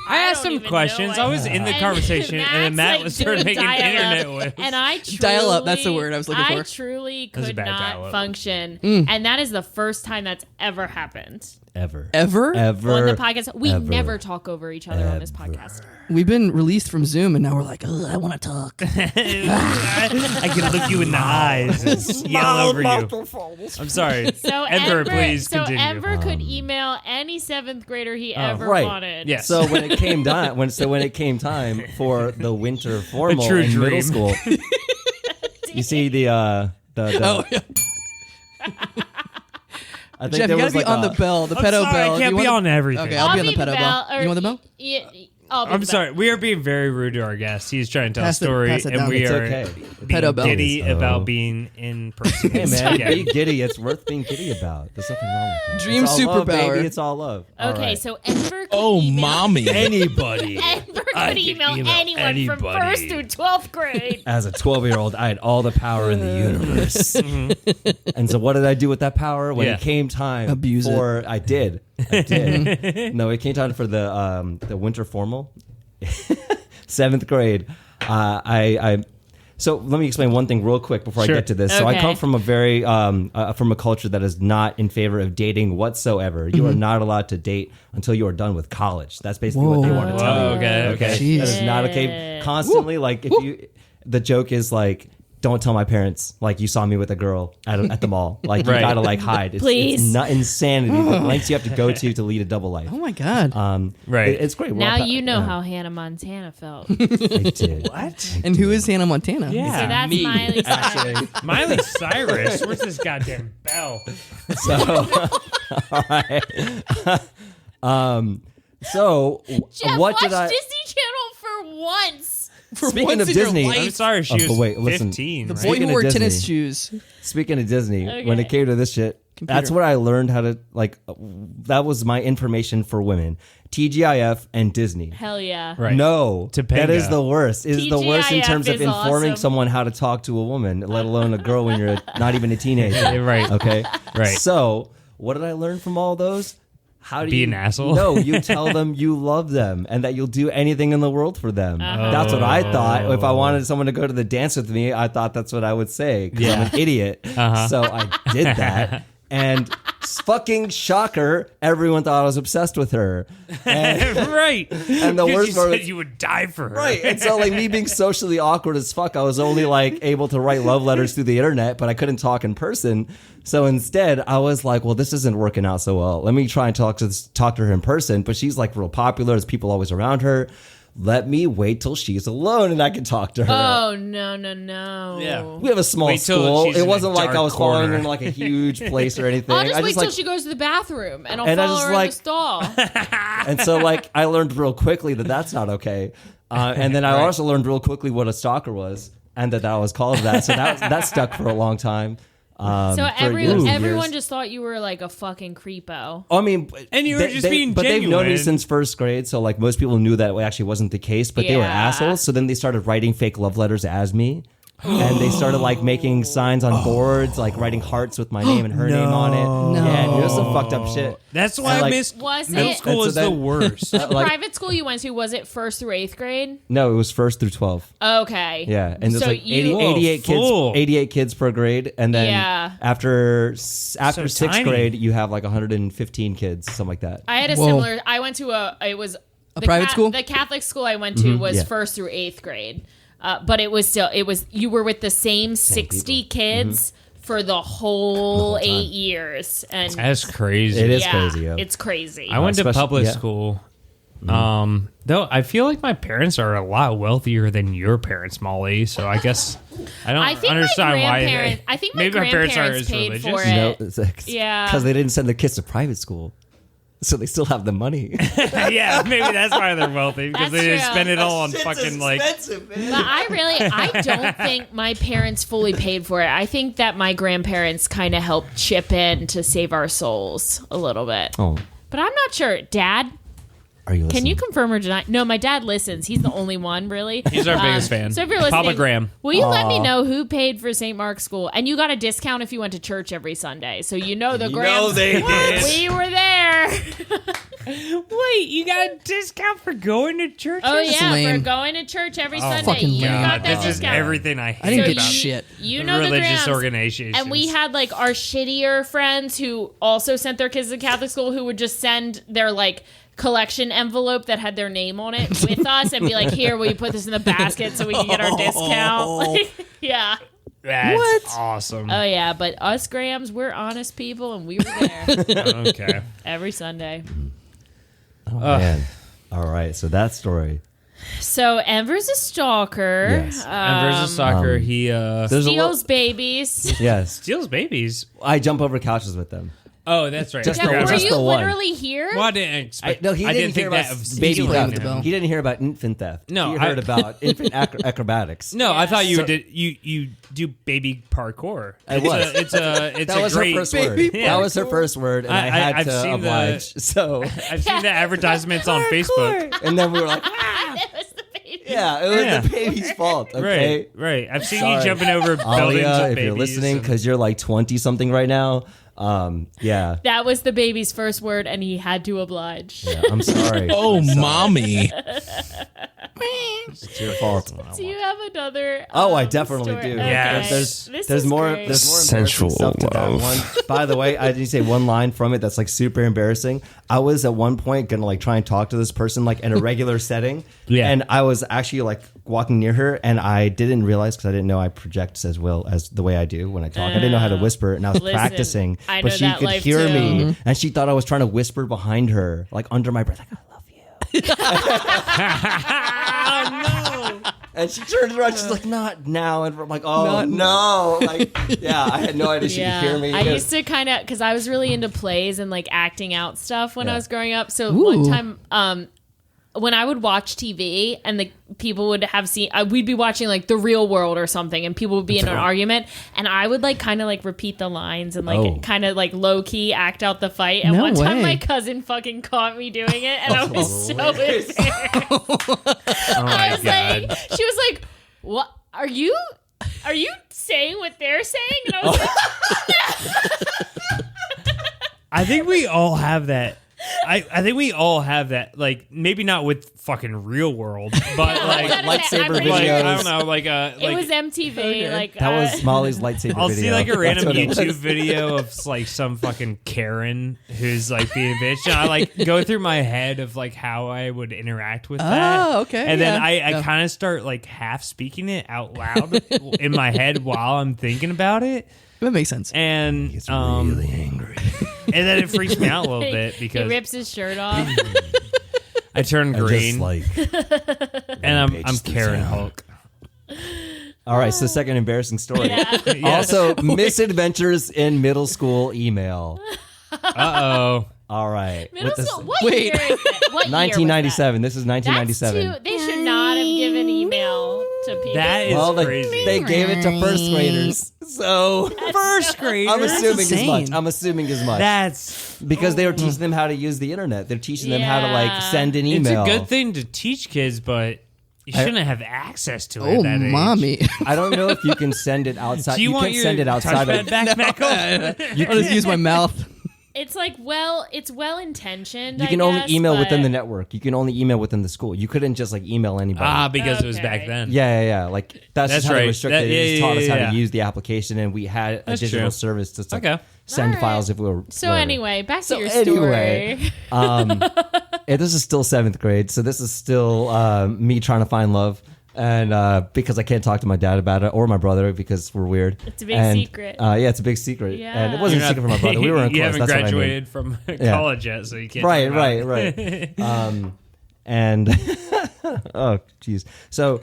[SPEAKER 3] I asked some questions. I was in the conversation, and then Matt was sort of making internet with.
[SPEAKER 2] And I truly,
[SPEAKER 1] Dial up, that's the word I was looking for.
[SPEAKER 2] I truly
[SPEAKER 3] That was a
[SPEAKER 2] could
[SPEAKER 3] bad
[SPEAKER 2] not
[SPEAKER 3] dial-up.
[SPEAKER 2] function, and that is the first time that's ever happened
[SPEAKER 5] Ever.
[SPEAKER 1] Ever?
[SPEAKER 2] on the podcast. We
[SPEAKER 5] Ever.
[SPEAKER 2] never talk over each other on this podcast.
[SPEAKER 1] We've been released from Zoom, and now we're like, oh, I want to talk.
[SPEAKER 3] I can look you in the eyes and yell over you. I'm sorry.
[SPEAKER 2] So
[SPEAKER 3] Enver, please continue.
[SPEAKER 2] Enver could email any 7th grader he ever
[SPEAKER 5] right.
[SPEAKER 2] wanted.
[SPEAKER 3] Yes.
[SPEAKER 5] So when it came time, when it came time for the winter formal
[SPEAKER 3] true
[SPEAKER 5] in middle
[SPEAKER 3] dream.
[SPEAKER 5] school, you see the
[SPEAKER 1] Oh, yeah.
[SPEAKER 5] I think
[SPEAKER 1] Jeff,
[SPEAKER 5] there
[SPEAKER 1] you gotta
[SPEAKER 5] was
[SPEAKER 1] be
[SPEAKER 5] like
[SPEAKER 1] on
[SPEAKER 5] a-
[SPEAKER 1] the bell, the
[SPEAKER 3] I'm
[SPEAKER 1] pedo
[SPEAKER 3] sorry,
[SPEAKER 1] bell.
[SPEAKER 3] I
[SPEAKER 1] Do
[SPEAKER 3] can't
[SPEAKER 1] you
[SPEAKER 3] be
[SPEAKER 1] want
[SPEAKER 3] on everything.
[SPEAKER 1] Okay, I'll be on the pedo bell.
[SPEAKER 2] or
[SPEAKER 1] You want the bell?
[SPEAKER 2] Yeah, I'll be
[SPEAKER 3] I'm
[SPEAKER 2] the
[SPEAKER 3] sorry. We are being very rude to our guest. He's trying to tell
[SPEAKER 1] Pass
[SPEAKER 3] a story,
[SPEAKER 1] pass it
[SPEAKER 3] and
[SPEAKER 1] down.
[SPEAKER 3] we
[SPEAKER 5] It's
[SPEAKER 3] are
[SPEAKER 5] okay.
[SPEAKER 3] being
[SPEAKER 1] Pedo bell.
[SPEAKER 3] giddy
[SPEAKER 5] Oh.
[SPEAKER 3] about being in person.
[SPEAKER 5] Hey man,
[SPEAKER 3] Yeah.
[SPEAKER 5] be giddy. It's worth being giddy about. There's nothing wrong with it.
[SPEAKER 1] Dream
[SPEAKER 5] It's all love,
[SPEAKER 1] superpower.
[SPEAKER 5] baby. It's all love. All
[SPEAKER 2] Okay,
[SPEAKER 5] right.
[SPEAKER 2] so Enver could
[SPEAKER 4] Oh,
[SPEAKER 2] email
[SPEAKER 4] mommy.
[SPEAKER 3] Anybody.
[SPEAKER 2] Enver
[SPEAKER 3] I
[SPEAKER 2] could
[SPEAKER 3] could
[SPEAKER 2] email
[SPEAKER 3] email
[SPEAKER 2] anyone from
[SPEAKER 3] anybody.
[SPEAKER 2] 1st through 12th grade.
[SPEAKER 5] As a 12-year-old, I had all the power in the universe. And so what did I do with that power? When
[SPEAKER 3] Yeah.
[SPEAKER 5] it came time
[SPEAKER 1] Abuse
[SPEAKER 5] for I did. No, it came time for the winter formal. 7th grade. So let me explain one thing real quick before
[SPEAKER 3] Sure.
[SPEAKER 5] I get to this. So I
[SPEAKER 2] Okay.
[SPEAKER 5] come from a very from a culture that is not in favor of dating whatsoever. You are not allowed to date until you are done with college. That's basically what they
[SPEAKER 1] Whoa.
[SPEAKER 5] want to tell you.
[SPEAKER 3] Whoa, okay, okay.
[SPEAKER 1] Jeez.
[SPEAKER 5] That is not okay. Constantly, like if you, the joke is like, don't tell my parents like you saw me with a girl at the mall. Like you
[SPEAKER 3] Right.
[SPEAKER 5] gotta like hide. It's,
[SPEAKER 2] Please.
[SPEAKER 5] it's not insanity. The lengths you have to go to lead a double life.
[SPEAKER 1] Oh my god.
[SPEAKER 3] Right.
[SPEAKER 5] It's great. We're
[SPEAKER 2] Now
[SPEAKER 5] all
[SPEAKER 2] you know
[SPEAKER 5] yeah.
[SPEAKER 2] how Hannah Montana felt.
[SPEAKER 5] I did.
[SPEAKER 3] What?
[SPEAKER 1] And who is Hannah Montana?
[SPEAKER 3] Yeah.
[SPEAKER 2] So that's
[SPEAKER 3] Me.
[SPEAKER 2] Miley Cyrus.
[SPEAKER 3] Miley Cyrus? Where's this goddamn bell?
[SPEAKER 5] So, all right. So
[SPEAKER 2] Jeff,
[SPEAKER 5] what
[SPEAKER 2] watch
[SPEAKER 5] did I?
[SPEAKER 2] Disney Channel for once.
[SPEAKER 1] For
[SPEAKER 5] Speaking
[SPEAKER 1] once
[SPEAKER 5] of
[SPEAKER 1] in your
[SPEAKER 5] Disney,
[SPEAKER 1] life,
[SPEAKER 3] I'm sorry, she
[SPEAKER 5] Oh,
[SPEAKER 3] was
[SPEAKER 5] but wait, listen.
[SPEAKER 3] 15.
[SPEAKER 1] the
[SPEAKER 3] right?
[SPEAKER 1] boy
[SPEAKER 5] Speaking
[SPEAKER 1] who
[SPEAKER 5] of
[SPEAKER 1] wore
[SPEAKER 5] Disney.
[SPEAKER 1] tennis shoes.
[SPEAKER 5] Speaking of Disney, when
[SPEAKER 2] Okay.
[SPEAKER 5] it came to this shit, that's what I learned how to like. That was my information for women: TGIF and Disney.
[SPEAKER 2] Hell yeah.
[SPEAKER 3] Right.
[SPEAKER 5] No,
[SPEAKER 3] Topanga.
[SPEAKER 5] that is the worst. It is the worst in
[SPEAKER 2] TGIF
[SPEAKER 5] terms of
[SPEAKER 2] is
[SPEAKER 5] informing
[SPEAKER 2] awesome.
[SPEAKER 5] someone how to talk to a woman, let alone a girl when you're not even a teenager.
[SPEAKER 3] Yeah, right.
[SPEAKER 5] Okay.
[SPEAKER 3] Right.
[SPEAKER 5] So, what did I learn from all those? How do
[SPEAKER 3] Be
[SPEAKER 5] you
[SPEAKER 3] an asshole?
[SPEAKER 5] No, you tell them you love them and that you'll do anything in the world for them. That's what I thought. If I wanted someone to go to the dance with me, I thought that's what I would say. 'Cause I'm an idiot. So I did that. And fucking shocker, everyone thought I was obsessed with her. And,
[SPEAKER 3] Right.
[SPEAKER 5] and the
[SPEAKER 3] 'Cause
[SPEAKER 5] worst
[SPEAKER 3] you
[SPEAKER 5] part
[SPEAKER 3] said
[SPEAKER 5] was,
[SPEAKER 3] you would die for her.
[SPEAKER 5] right. And so like me being socially awkward as fuck, I was only like able to write love letters through the internet, but I couldn't talk in person. So instead, I was like, well, this isn't working out so well. Let me try and talk to her in person. But she's like real popular. There's people always around her. Let me wait till she's alone and I can talk to her.
[SPEAKER 2] Oh, no.
[SPEAKER 3] Yeah.
[SPEAKER 5] We have a small
[SPEAKER 3] Wait till
[SPEAKER 5] school.
[SPEAKER 3] she's
[SPEAKER 5] It
[SPEAKER 3] in a
[SPEAKER 5] wasn't like I
[SPEAKER 3] dark
[SPEAKER 5] was following her
[SPEAKER 3] corner.
[SPEAKER 5] in like a huge place or anything.
[SPEAKER 2] I'll just
[SPEAKER 5] I
[SPEAKER 2] wait
[SPEAKER 5] just
[SPEAKER 2] till
[SPEAKER 5] like,
[SPEAKER 2] she goes to the bathroom and I'll
[SPEAKER 5] And I
[SPEAKER 2] follow
[SPEAKER 5] just
[SPEAKER 2] her
[SPEAKER 5] like-
[SPEAKER 2] in the stall.
[SPEAKER 5] and so like I learned real quickly that that's not okay. And then I also learned real quickly what a stalker was and that was called that. So that stuck for a long time.
[SPEAKER 2] So
[SPEAKER 5] for years and
[SPEAKER 2] everyone
[SPEAKER 5] years.
[SPEAKER 2] just thought you were like a fucking creepo.
[SPEAKER 5] I mean,
[SPEAKER 3] And you were just being
[SPEAKER 5] but they've known me
[SPEAKER 3] genuine.
[SPEAKER 5] since first grade, so like most people knew that it actually wasn't the case, but they were
[SPEAKER 2] Yeah.
[SPEAKER 5] assholes. So then they started writing fake love letters as me. And they started like making signs on boards, like writing hearts with my name and her name on it.
[SPEAKER 1] No.
[SPEAKER 5] Yeah, it was some fucked up shit.
[SPEAKER 3] That's why
[SPEAKER 5] And,
[SPEAKER 3] I
[SPEAKER 5] like,
[SPEAKER 3] missed
[SPEAKER 2] Was
[SPEAKER 3] middle
[SPEAKER 2] it-
[SPEAKER 3] school
[SPEAKER 5] And
[SPEAKER 3] is
[SPEAKER 5] so
[SPEAKER 3] the
[SPEAKER 5] then-
[SPEAKER 3] worst.
[SPEAKER 2] The
[SPEAKER 5] like-
[SPEAKER 2] private school you went to, was it 1st through 8th grade?
[SPEAKER 5] No, it was 1st through 12.
[SPEAKER 2] Okay.
[SPEAKER 5] Yeah, and there's
[SPEAKER 2] so
[SPEAKER 5] like 80,
[SPEAKER 2] you,
[SPEAKER 5] 88
[SPEAKER 3] Whoa,
[SPEAKER 5] kids, 88 kids per grade, and then
[SPEAKER 2] Yeah.
[SPEAKER 5] after sixth
[SPEAKER 3] tiny.
[SPEAKER 5] grade, you have like 115 kids, something like that.
[SPEAKER 2] I had a
[SPEAKER 1] Whoa.
[SPEAKER 2] similar. I went to a
[SPEAKER 1] private school?
[SPEAKER 2] The Catholic school I went to was
[SPEAKER 5] yeah.
[SPEAKER 2] 1st through 8th grade, but it was you were with the same 60 kids for the whole 8 years, and
[SPEAKER 3] That's crazy.
[SPEAKER 5] It is
[SPEAKER 2] yeah,
[SPEAKER 5] crazy, yeah.
[SPEAKER 2] it's crazy.
[SPEAKER 3] I went to
[SPEAKER 5] especially-
[SPEAKER 3] public
[SPEAKER 5] yeah.
[SPEAKER 3] school. Though I feel like my parents are a lot wealthier than your parents, Molly. So I guess I don't
[SPEAKER 2] I think my
[SPEAKER 3] understand why.
[SPEAKER 2] grandparents. I think my
[SPEAKER 3] maybe my parents aren't
[SPEAKER 2] grandparents
[SPEAKER 3] as
[SPEAKER 2] paid
[SPEAKER 3] religious.
[SPEAKER 2] for it.
[SPEAKER 5] No, it's
[SPEAKER 2] Yeah.
[SPEAKER 5] because they didn't send their kids to private school, so they still have the money.
[SPEAKER 3] Yeah, maybe that's why they're wealthy because
[SPEAKER 2] That's
[SPEAKER 3] they didn't
[SPEAKER 2] true.
[SPEAKER 3] spend it all on fucking like.
[SPEAKER 2] But I don't think my parents fully paid for it. I think that my grandparents kind of helped chip in to save our souls a little bit.
[SPEAKER 5] Oh,
[SPEAKER 2] But I'm not sure. Dad?
[SPEAKER 5] Are you listening?
[SPEAKER 2] Can you confirm or deny? No, my dad listens. He's the only one, really.
[SPEAKER 3] He's our biggest fan.
[SPEAKER 2] So if you're listening,
[SPEAKER 3] Papa Graham.
[SPEAKER 2] will you let me know who paid for St. Mark's School? And you got a discount if you went to church every Sunday. So you know the Grahams.
[SPEAKER 3] they did.
[SPEAKER 2] We were there.
[SPEAKER 3] Wait, you got a discount for going to church?
[SPEAKER 2] Oh
[SPEAKER 1] That's
[SPEAKER 2] yeah,
[SPEAKER 1] lame.
[SPEAKER 2] for going to church every Sunday.
[SPEAKER 1] fucking
[SPEAKER 2] You
[SPEAKER 1] lame.
[SPEAKER 2] got that
[SPEAKER 3] This is
[SPEAKER 2] discount.
[SPEAKER 3] everything I hate
[SPEAKER 1] I didn't get
[SPEAKER 3] about
[SPEAKER 1] shit.
[SPEAKER 2] You know the
[SPEAKER 3] religious
[SPEAKER 2] Grahams.
[SPEAKER 3] organizations.
[SPEAKER 2] And we had like our shittier friends who also sent their kids to Catholic school who would just send their like collection envelope that had their name on it with us and be like, here, will you put this in the basket so we can get our discount? Like, yeah.
[SPEAKER 3] That's awesome.
[SPEAKER 2] Oh yeah, but us Grahams, we're honest people and we were there
[SPEAKER 3] Okay.
[SPEAKER 2] every Sunday.
[SPEAKER 5] Oh, man. All right. So that story.
[SPEAKER 2] So Enver's a stalker.
[SPEAKER 5] Yes.
[SPEAKER 3] And versus soccer, he
[SPEAKER 5] There's a
[SPEAKER 2] Steals babies.
[SPEAKER 5] Yes.
[SPEAKER 3] steals babies.
[SPEAKER 5] I jump over couches with them.
[SPEAKER 3] Oh, that's right.
[SPEAKER 5] Just
[SPEAKER 3] I
[SPEAKER 5] the-
[SPEAKER 3] forgot
[SPEAKER 2] Were
[SPEAKER 3] about
[SPEAKER 5] just
[SPEAKER 2] you
[SPEAKER 5] the one.
[SPEAKER 2] literally here?
[SPEAKER 3] Well, I didn't expect.
[SPEAKER 5] No, he
[SPEAKER 3] I
[SPEAKER 5] didn't
[SPEAKER 3] didn't
[SPEAKER 5] hear
[SPEAKER 3] think
[SPEAKER 5] about
[SPEAKER 3] that of
[SPEAKER 5] baby
[SPEAKER 1] stealing
[SPEAKER 5] theft.
[SPEAKER 1] with the bell.
[SPEAKER 5] He didn't hear about infant theft.
[SPEAKER 3] No,
[SPEAKER 5] he
[SPEAKER 3] I-
[SPEAKER 5] heard about infant acrobatics.
[SPEAKER 3] No, I thought you
[SPEAKER 5] So-
[SPEAKER 3] did. You do baby parkour.
[SPEAKER 5] I was.
[SPEAKER 3] It's
[SPEAKER 5] That
[SPEAKER 3] a
[SPEAKER 5] was
[SPEAKER 3] great.
[SPEAKER 5] her first word.
[SPEAKER 1] Baby
[SPEAKER 5] That was her first word, and I had
[SPEAKER 3] I've
[SPEAKER 5] to
[SPEAKER 3] seen
[SPEAKER 5] oblige. So,
[SPEAKER 3] I've seen the advertisements on Facebook.
[SPEAKER 5] and then we were like,
[SPEAKER 2] That was the baby.
[SPEAKER 5] yeah, it was
[SPEAKER 3] Yeah.
[SPEAKER 5] the baby's fault. Okay.
[SPEAKER 3] Right. I've seen
[SPEAKER 5] Sorry.
[SPEAKER 3] you jumping over buildings
[SPEAKER 5] Alia,
[SPEAKER 3] with
[SPEAKER 5] if
[SPEAKER 3] babies.
[SPEAKER 5] you're listening,
[SPEAKER 3] and-
[SPEAKER 5] because you're like 20 something right now, yeah,
[SPEAKER 2] That was the baby's first word, and he had to oblige.
[SPEAKER 5] yeah, I'm sorry.
[SPEAKER 4] Oh, mommy.
[SPEAKER 5] It's your fault.
[SPEAKER 2] Do you have another?
[SPEAKER 5] Oh, I definitely
[SPEAKER 2] story?
[SPEAKER 5] do.
[SPEAKER 2] Okay.
[SPEAKER 3] Yes.
[SPEAKER 2] This
[SPEAKER 5] There's
[SPEAKER 2] is
[SPEAKER 5] more.
[SPEAKER 2] great.
[SPEAKER 5] There's more
[SPEAKER 4] Sensual
[SPEAKER 5] embarrassing stuff to that
[SPEAKER 4] love.
[SPEAKER 5] one. By the way, I did say one line from it that's like super embarrassing. I was at one point gonna like try and talk to this person like in a regular setting,
[SPEAKER 3] Yeah.
[SPEAKER 5] and I was actually like walking near her, and I didn't realize because I didn't know I project as well as the way I do when I talk. I didn't know how to whisper, and I was
[SPEAKER 2] Listen,
[SPEAKER 5] practicing,
[SPEAKER 2] I
[SPEAKER 5] but
[SPEAKER 2] know
[SPEAKER 5] she
[SPEAKER 2] that
[SPEAKER 5] could
[SPEAKER 2] life
[SPEAKER 5] hear
[SPEAKER 2] too.
[SPEAKER 5] me, and she thought I was trying to whisper behind her, like under my breath, like I love you.
[SPEAKER 3] Oh no!
[SPEAKER 5] And she turned around, she's like, not now. And I'm like, oh, no. Like, yeah, I had no idea she could hear me.
[SPEAKER 2] I used to kind of, because I was really into plays and like acting out stuff when I
[SPEAKER 5] Yeah.
[SPEAKER 2] was growing up. So
[SPEAKER 1] Ooh.
[SPEAKER 2] one time, when I would watch TV and the people would have seen, we'd be watching like The Real World or something, and people would be in an argument, and I would like kind of like repeat the lines and like
[SPEAKER 5] Oh.
[SPEAKER 2] kind of like low key act out the fight. And
[SPEAKER 1] No
[SPEAKER 2] one time
[SPEAKER 1] way.
[SPEAKER 2] my cousin fucking caught me doing it, and I was so embarrassed.
[SPEAKER 3] Oh my
[SPEAKER 2] I was
[SPEAKER 3] god!
[SPEAKER 2] like, she was like, "What are you saying? What they're saying?" And I was like,
[SPEAKER 3] I think we all have that. I think we all have that. Like maybe not with fucking Real World, but like
[SPEAKER 5] lightsaber
[SPEAKER 2] I'm pretty
[SPEAKER 3] like
[SPEAKER 5] videos.
[SPEAKER 3] I don't know, like
[SPEAKER 2] it was MTV. Like
[SPEAKER 5] That was Molly's lightsaber
[SPEAKER 3] I'll
[SPEAKER 5] video.
[SPEAKER 3] see like a random
[SPEAKER 5] That's what it was.
[SPEAKER 3] YouTube video of like some fucking Karen who's like being a bitch, and I like go through my head of like how I would interact with that.
[SPEAKER 1] Oh, okay,
[SPEAKER 3] And then
[SPEAKER 1] yeah.
[SPEAKER 3] I
[SPEAKER 1] Yeah.
[SPEAKER 3] kind of start like half speaking it out loud in my head while I'm thinking about it,
[SPEAKER 1] That makes sense.
[SPEAKER 3] and
[SPEAKER 5] It's really angry.
[SPEAKER 3] and then it freaks me out a little bit
[SPEAKER 2] he
[SPEAKER 3] because
[SPEAKER 2] rips his shirt off.
[SPEAKER 3] I turn green
[SPEAKER 5] Just like,
[SPEAKER 3] and I'm
[SPEAKER 5] pages through
[SPEAKER 3] Karen
[SPEAKER 5] town.
[SPEAKER 3] Hulk.
[SPEAKER 5] all right, so second embarrassing story.
[SPEAKER 3] Yes.
[SPEAKER 5] Also, misadventures in middle school email.
[SPEAKER 3] Uh-oh.
[SPEAKER 5] All right.
[SPEAKER 2] Middle
[SPEAKER 5] With this-
[SPEAKER 2] school. What
[SPEAKER 1] Wait.
[SPEAKER 2] year is that? What year was
[SPEAKER 5] 1997. This is
[SPEAKER 2] that? That's
[SPEAKER 5] 1997.
[SPEAKER 2] too. They should not have given email to people.
[SPEAKER 3] That is
[SPEAKER 5] Well,
[SPEAKER 3] crazy.
[SPEAKER 5] they gave it to first graders. So
[SPEAKER 3] First grade.
[SPEAKER 5] I'm assuming as much.
[SPEAKER 1] insane.
[SPEAKER 5] I'm assuming as much.
[SPEAKER 3] That's
[SPEAKER 5] Because they were teaching them how to use the internet. They're teaching them how to like
[SPEAKER 2] Yeah.
[SPEAKER 5] send an
[SPEAKER 3] it's
[SPEAKER 5] email.
[SPEAKER 3] a good thing to teach kids, but you shouldn't have access to it
[SPEAKER 1] Oh,
[SPEAKER 3] at that age.
[SPEAKER 1] mommy.
[SPEAKER 5] I don't know if you can send it outside.
[SPEAKER 3] Do you, want
[SPEAKER 5] can
[SPEAKER 3] your
[SPEAKER 5] send it outside
[SPEAKER 3] touchpad
[SPEAKER 5] of
[SPEAKER 3] back, Michael?
[SPEAKER 1] I'll just use my mouth.
[SPEAKER 2] It's like it's well intentioned.
[SPEAKER 5] You can only email within the network. You can only email within the school. You couldn't just like email anybody.
[SPEAKER 3] Because it was back
[SPEAKER 2] Okay.
[SPEAKER 3] then.
[SPEAKER 5] Yeah. Like that's just
[SPEAKER 3] That's
[SPEAKER 5] how they
[SPEAKER 3] right.
[SPEAKER 5] restricted
[SPEAKER 3] That-
[SPEAKER 5] it. They just taught us how
[SPEAKER 3] yeah.
[SPEAKER 5] to use the application, and we had a
[SPEAKER 3] That's
[SPEAKER 5] digital
[SPEAKER 3] true.
[SPEAKER 5] service to like,
[SPEAKER 3] Okay.
[SPEAKER 5] send
[SPEAKER 2] All right.
[SPEAKER 5] files if we were.
[SPEAKER 2] So
[SPEAKER 5] whatever.
[SPEAKER 2] anyway, back to
[SPEAKER 5] So
[SPEAKER 2] your story.
[SPEAKER 5] anyway, and this is still 7th grade, so this is still me trying to find love. And because I can't talk to my dad about it or my brother because we're weird.
[SPEAKER 2] It's a big
[SPEAKER 5] And,
[SPEAKER 2] secret.
[SPEAKER 5] Yeah, it's a big secret.
[SPEAKER 2] Yeah.
[SPEAKER 5] And it wasn't a secret from my brother. We were in
[SPEAKER 3] you
[SPEAKER 5] close.
[SPEAKER 3] haven't
[SPEAKER 5] That's what I mean.
[SPEAKER 3] graduated from college yet, so you can't.
[SPEAKER 5] Right,
[SPEAKER 3] talk about it.
[SPEAKER 5] right. And oh, jeez. So,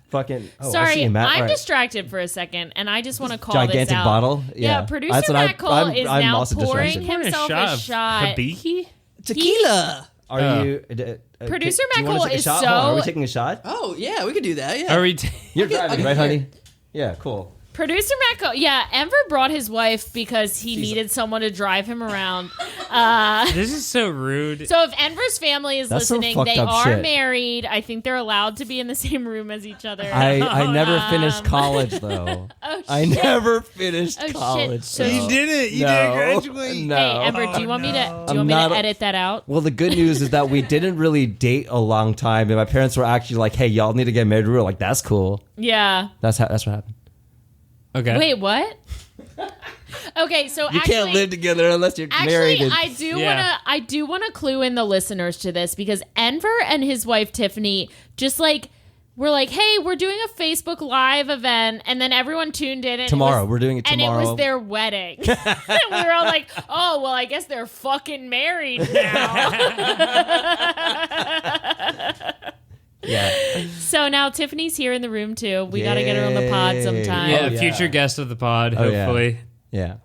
[SPEAKER 5] fucking. Oh, I
[SPEAKER 2] Sorry,
[SPEAKER 5] see you, Matt.
[SPEAKER 2] I'm
[SPEAKER 5] All right.
[SPEAKER 2] distracted for a second, and I just want to call
[SPEAKER 5] Gigantic
[SPEAKER 2] this out.
[SPEAKER 5] bottle?
[SPEAKER 2] Yeah,
[SPEAKER 5] Yeah.
[SPEAKER 2] producer
[SPEAKER 5] That's what
[SPEAKER 2] Matt Cole is
[SPEAKER 5] I'm
[SPEAKER 2] now
[SPEAKER 5] also
[SPEAKER 2] pouring
[SPEAKER 5] distracted.
[SPEAKER 3] Pouring
[SPEAKER 2] himself a shot.
[SPEAKER 3] Hibiki?
[SPEAKER 1] Tequila.
[SPEAKER 5] Are you?
[SPEAKER 2] Producer
[SPEAKER 5] do you wanna
[SPEAKER 2] Matt
[SPEAKER 5] take a
[SPEAKER 2] is
[SPEAKER 5] shot? Hold on,
[SPEAKER 2] so-
[SPEAKER 5] Are we taking a shot?
[SPEAKER 1] Oh, yeah, we could do that. Yeah.
[SPEAKER 3] Are we?
[SPEAKER 5] You're driving, right,
[SPEAKER 1] here.
[SPEAKER 5] honey? Yeah, cool.
[SPEAKER 2] Producer Matt, Enver brought his wife because he needed someone to drive him around.
[SPEAKER 3] This is so rude.
[SPEAKER 2] So if Enver's family is
[SPEAKER 5] That's some
[SPEAKER 2] listening,
[SPEAKER 5] fucked
[SPEAKER 2] they
[SPEAKER 5] up
[SPEAKER 2] are
[SPEAKER 5] shit.
[SPEAKER 2] married. I think they're allowed to be in the same room as each other.
[SPEAKER 5] I never finished college though.
[SPEAKER 2] Oh,
[SPEAKER 5] I
[SPEAKER 2] shit.
[SPEAKER 5] never finished
[SPEAKER 2] Oh, shit.
[SPEAKER 5] college.
[SPEAKER 2] So
[SPEAKER 5] though.
[SPEAKER 3] You didn't. You
[SPEAKER 5] No.
[SPEAKER 3] didn't graduate.
[SPEAKER 5] No.
[SPEAKER 2] Hey, Ember, do you want me to edit that out?
[SPEAKER 5] Well, the good news is that we didn't really date a long time, and my parents were actually like, "Hey, y'all need to get married." We were like, "That's cool."
[SPEAKER 2] Yeah.
[SPEAKER 5] That's what happened.
[SPEAKER 3] Okay.
[SPEAKER 2] Wait, what? Okay, so
[SPEAKER 5] You can't live together unless you're married.
[SPEAKER 2] Actually, I do wanna clue in the listeners to this because Enver and his wife Tiffany just we're like, hey, we're doing a Facebook Live event, and then everyone tuned in. And
[SPEAKER 5] We're doing it tomorrow.
[SPEAKER 2] And it was their wedding. We were all like, oh, well, I guess they're fucking married now.
[SPEAKER 5] Yeah.
[SPEAKER 2] So now Tiffany's here in the room, too. We got to get her on the pod sometime.
[SPEAKER 3] Yeah,
[SPEAKER 5] Oh, yeah.
[SPEAKER 3] future guest of the pod,
[SPEAKER 5] Oh, yeah.
[SPEAKER 3] hopefully.
[SPEAKER 5] Yeah.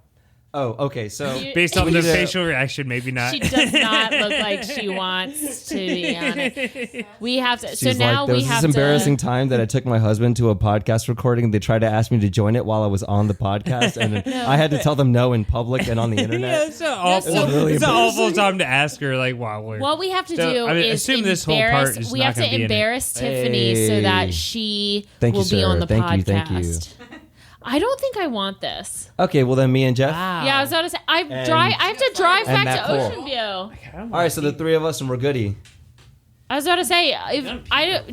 [SPEAKER 5] Oh, okay. So
[SPEAKER 3] Based on
[SPEAKER 5] We
[SPEAKER 3] the
[SPEAKER 5] need to-
[SPEAKER 3] facial reaction, maybe not.
[SPEAKER 2] She does not look like she wants to be on it. We have to.
[SPEAKER 5] she's
[SPEAKER 2] So now
[SPEAKER 5] like, there
[SPEAKER 2] we
[SPEAKER 5] was
[SPEAKER 2] have
[SPEAKER 5] this embarrassing
[SPEAKER 2] to.
[SPEAKER 5] time that I took my husband to a podcast recording. And they tried to ask me to join it while I was on the podcast, and then I had to tell them no in public and on the
[SPEAKER 3] Yeah,
[SPEAKER 5] internet.
[SPEAKER 3] it's an awful,
[SPEAKER 2] so-
[SPEAKER 5] Really
[SPEAKER 3] it's an awful time to ask her, like, wow, we're...
[SPEAKER 2] What we have to
[SPEAKER 3] So,
[SPEAKER 2] do
[SPEAKER 3] I mean,
[SPEAKER 2] is
[SPEAKER 3] assume this whole part
[SPEAKER 2] embarrass.
[SPEAKER 3] is
[SPEAKER 2] We
[SPEAKER 3] not
[SPEAKER 2] have to
[SPEAKER 3] gonna be in it.
[SPEAKER 2] embarrass Tiffany so
[SPEAKER 5] Hey.
[SPEAKER 2] that she
[SPEAKER 5] Thank
[SPEAKER 2] will
[SPEAKER 5] you,
[SPEAKER 2] be
[SPEAKER 5] sir.
[SPEAKER 2] on the
[SPEAKER 5] Thank you,
[SPEAKER 2] podcast.
[SPEAKER 5] thank you.
[SPEAKER 2] I don't think I want this.
[SPEAKER 5] Okay, well then me and Jeff.
[SPEAKER 3] Wow.
[SPEAKER 2] Yeah, I was about to say I have to drive
[SPEAKER 5] and
[SPEAKER 2] back
[SPEAKER 5] Matt
[SPEAKER 2] to
[SPEAKER 5] Cole.
[SPEAKER 2] Ocean View.
[SPEAKER 5] All right, so the three of us and we're goody.
[SPEAKER 2] I was about to say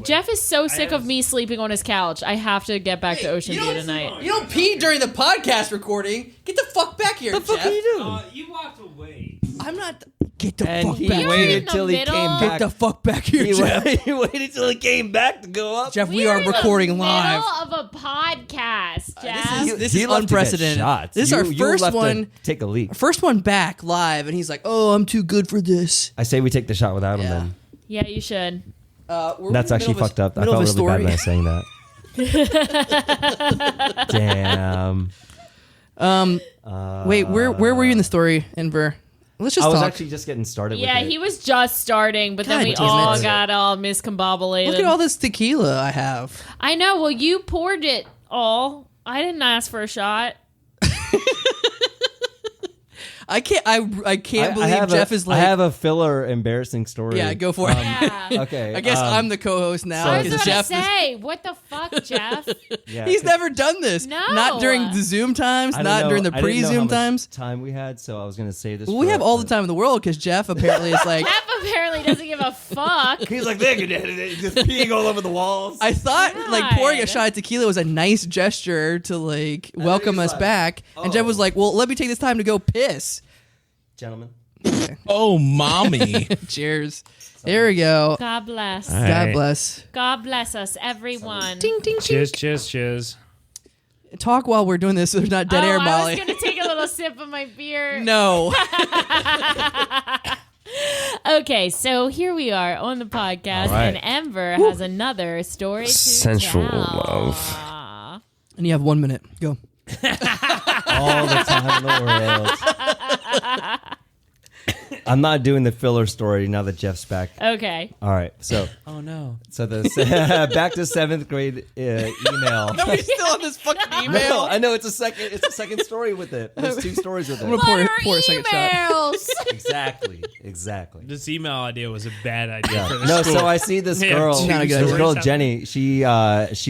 [SPEAKER 2] Jeff is so sick of me sleeping on his couch. I have to get back to Ocean View tonight.
[SPEAKER 1] You don't pee during the podcast recording. Get the fuck back here,
[SPEAKER 5] What the fuck
[SPEAKER 1] Jeff.
[SPEAKER 5] are you doing?
[SPEAKER 3] You walked away.
[SPEAKER 1] I'm not. Get the
[SPEAKER 5] And
[SPEAKER 1] fuck
[SPEAKER 5] he
[SPEAKER 1] back
[SPEAKER 2] You're
[SPEAKER 1] here.
[SPEAKER 2] in
[SPEAKER 5] waited
[SPEAKER 2] the
[SPEAKER 5] till he
[SPEAKER 2] middle.
[SPEAKER 5] came
[SPEAKER 1] Get
[SPEAKER 5] back.
[SPEAKER 1] the fuck back here,
[SPEAKER 5] He
[SPEAKER 1] Jeff.
[SPEAKER 5] waited till he came back to go up.
[SPEAKER 1] Jeff, we are
[SPEAKER 2] in the
[SPEAKER 1] recording live.
[SPEAKER 2] middle of a podcast, Jeff.
[SPEAKER 1] This
[SPEAKER 5] He
[SPEAKER 1] is
[SPEAKER 5] left to get
[SPEAKER 1] unprecedented.
[SPEAKER 5] shots.
[SPEAKER 1] This is
[SPEAKER 5] You-
[SPEAKER 1] our
[SPEAKER 5] you
[SPEAKER 1] first
[SPEAKER 5] left to
[SPEAKER 1] one.
[SPEAKER 5] Take a leak.
[SPEAKER 1] First one back live, and he's like, "Oh, I'm too good for this."
[SPEAKER 5] I say we take the shot without him.
[SPEAKER 1] Yeah.
[SPEAKER 5] Then
[SPEAKER 2] Yeah, you should.
[SPEAKER 1] We're
[SPEAKER 5] that's
[SPEAKER 1] in the
[SPEAKER 5] actually
[SPEAKER 1] middle of a-
[SPEAKER 5] fucked up. I
[SPEAKER 1] middle
[SPEAKER 5] felt
[SPEAKER 1] of a
[SPEAKER 5] really bad
[SPEAKER 1] story.
[SPEAKER 5] when I was saying that. Damn.
[SPEAKER 1] Wait, where were you in the story, Enver? Let's just
[SPEAKER 5] I was
[SPEAKER 1] talk.
[SPEAKER 5] actually just getting started.
[SPEAKER 2] Yeah,
[SPEAKER 5] with it.
[SPEAKER 2] he was just starting, but then
[SPEAKER 1] God
[SPEAKER 2] we
[SPEAKER 1] damn
[SPEAKER 2] all
[SPEAKER 1] it.
[SPEAKER 2] got all miscombobulated.
[SPEAKER 1] Look at all this tequila I have.
[SPEAKER 2] I know. Well, you poured it all. I didn't ask for a shot.
[SPEAKER 1] I can't. I can't believe
[SPEAKER 5] have
[SPEAKER 1] Jeff is like.
[SPEAKER 5] I have a filler embarrassing story.
[SPEAKER 1] Yeah, go for it.
[SPEAKER 2] Yeah.
[SPEAKER 5] Okay.
[SPEAKER 1] I guess I'm the co-host now
[SPEAKER 2] I was
[SPEAKER 1] because
[SPEAKER 2] about to
[SPEAKER 1] Jeff.
[SPEAKER 2] say, what the fuck, Jeff?
[SPEAKER 5] Yeah,
[SPEAKER 1] He's
[SPEAKER 5] 'cause
[SPEAKER 1] never done this.
[SPEAKER 2] No.
[SPEAKER 1] Not during the Zoom times.
[SPEAKER 5] I
[SPEAKER 1] Not
[SPEAKER 5] didn't
[SPEAKER 1] during the
[SPEAKER 5] know- I didn't know how
[SPEAKER 1] pre-Zoom
[SPEAKER 5] much
[SPEAKER 1] times.
[SPEAKER 5] Time we had, so I was gonna say this.
[SPEAKER 1] Well, we
[SPEAKER 5] for-
[SPEAKER 1] have all the time in the world because Jeff apparently is like.
[SPEAKER 2] Jeff apparently doesn't give a fuck.
[SPEAKER 5] He's like, they're just peeing all over the walls.
[SPEAKER 1] I thought like pouring a
[SPEAKER 2] God.
[SPEAKER 1] shot of tequila was a nice gesture to like welcome
[SPEAKER 5] he's
[SPEAKER 1] us
[SPEAKER 5] like,
[SPEAKER 1] back, and Jeff was
[SPEAKER 5] oh.
[SPEAKER 1] like, "Well, let me take this time to go piss."
[SPEAKER 5] Gentlemen.
[SPEAKER 4] Oh, mommy.
[SPEAKER 1] Cheers. There we go.
[SPEAKER 2] God bless.
[SPEAKER 3] All
[SPEAKER 1] God
[SPEAKER 3] right.
[SPEAKER 1] bless.
[SPEAKER 2] God bless us, everyone.
[SPEAKER 1] Ding ding
[SPEAKER 3] Cheers,
[SPEAKER 1] ding.
[SPEAKER 3] cheers, cheers.
[SPEAKER 1] Talk while we're doing this. So there's not dead air,
[SPEAKER 2] I
[SPEAKER 1] Molly.
[SPEAKER 2] was gonna take a little sip of my beer.
[SPEAKER 1] No.
[SPEAKER 2] Okay, so here we are on the podcast,
[SPEAKER 5] All right.
[SPEAKER 2] and Enver has another story to
[SPEAKER 6] Sensual
[SPEAKER 2] tell.
[SPEAKER 6] love.
[SPEAKER 1] And you have 1 minute. Go.
[SPEAKER 5] All the time in the world. I'm not doing the filler story now that Jeff's back.
[SPEAKER 2] Okay.
[SPEAKER 5] All right, so
[SPEAKER 3] Oh, no.
[SPEAKER 5] the back to seventh grade email.
[SPEAKER 1] We're still on this fucking email.
[SPEAKER 5] No, I know it's a second story with it. There's two stories with
[SPEAKER 1] I'm gonna
[SPEAKER 5] it.
[SPEAKER 1] pour a second shot.
[SPEAKER 2] emails?
[SPEAKER 5] Exactly.
[SPEAKER 3] This email idea was a bad idea for the
[SPEAKER 5] No,
[SPEAKER 3] school.
[SPEAKER 5] so I see this
[SPEAKER 3] Yeah,
[SPEAKER 5] girl,
[SPEAKER 3] two
[SPEAKER 1] Not a good
[SPEAKER 5] this
[SPEAKER 1] idea.
[SPEAKER 5] girl Jenny. She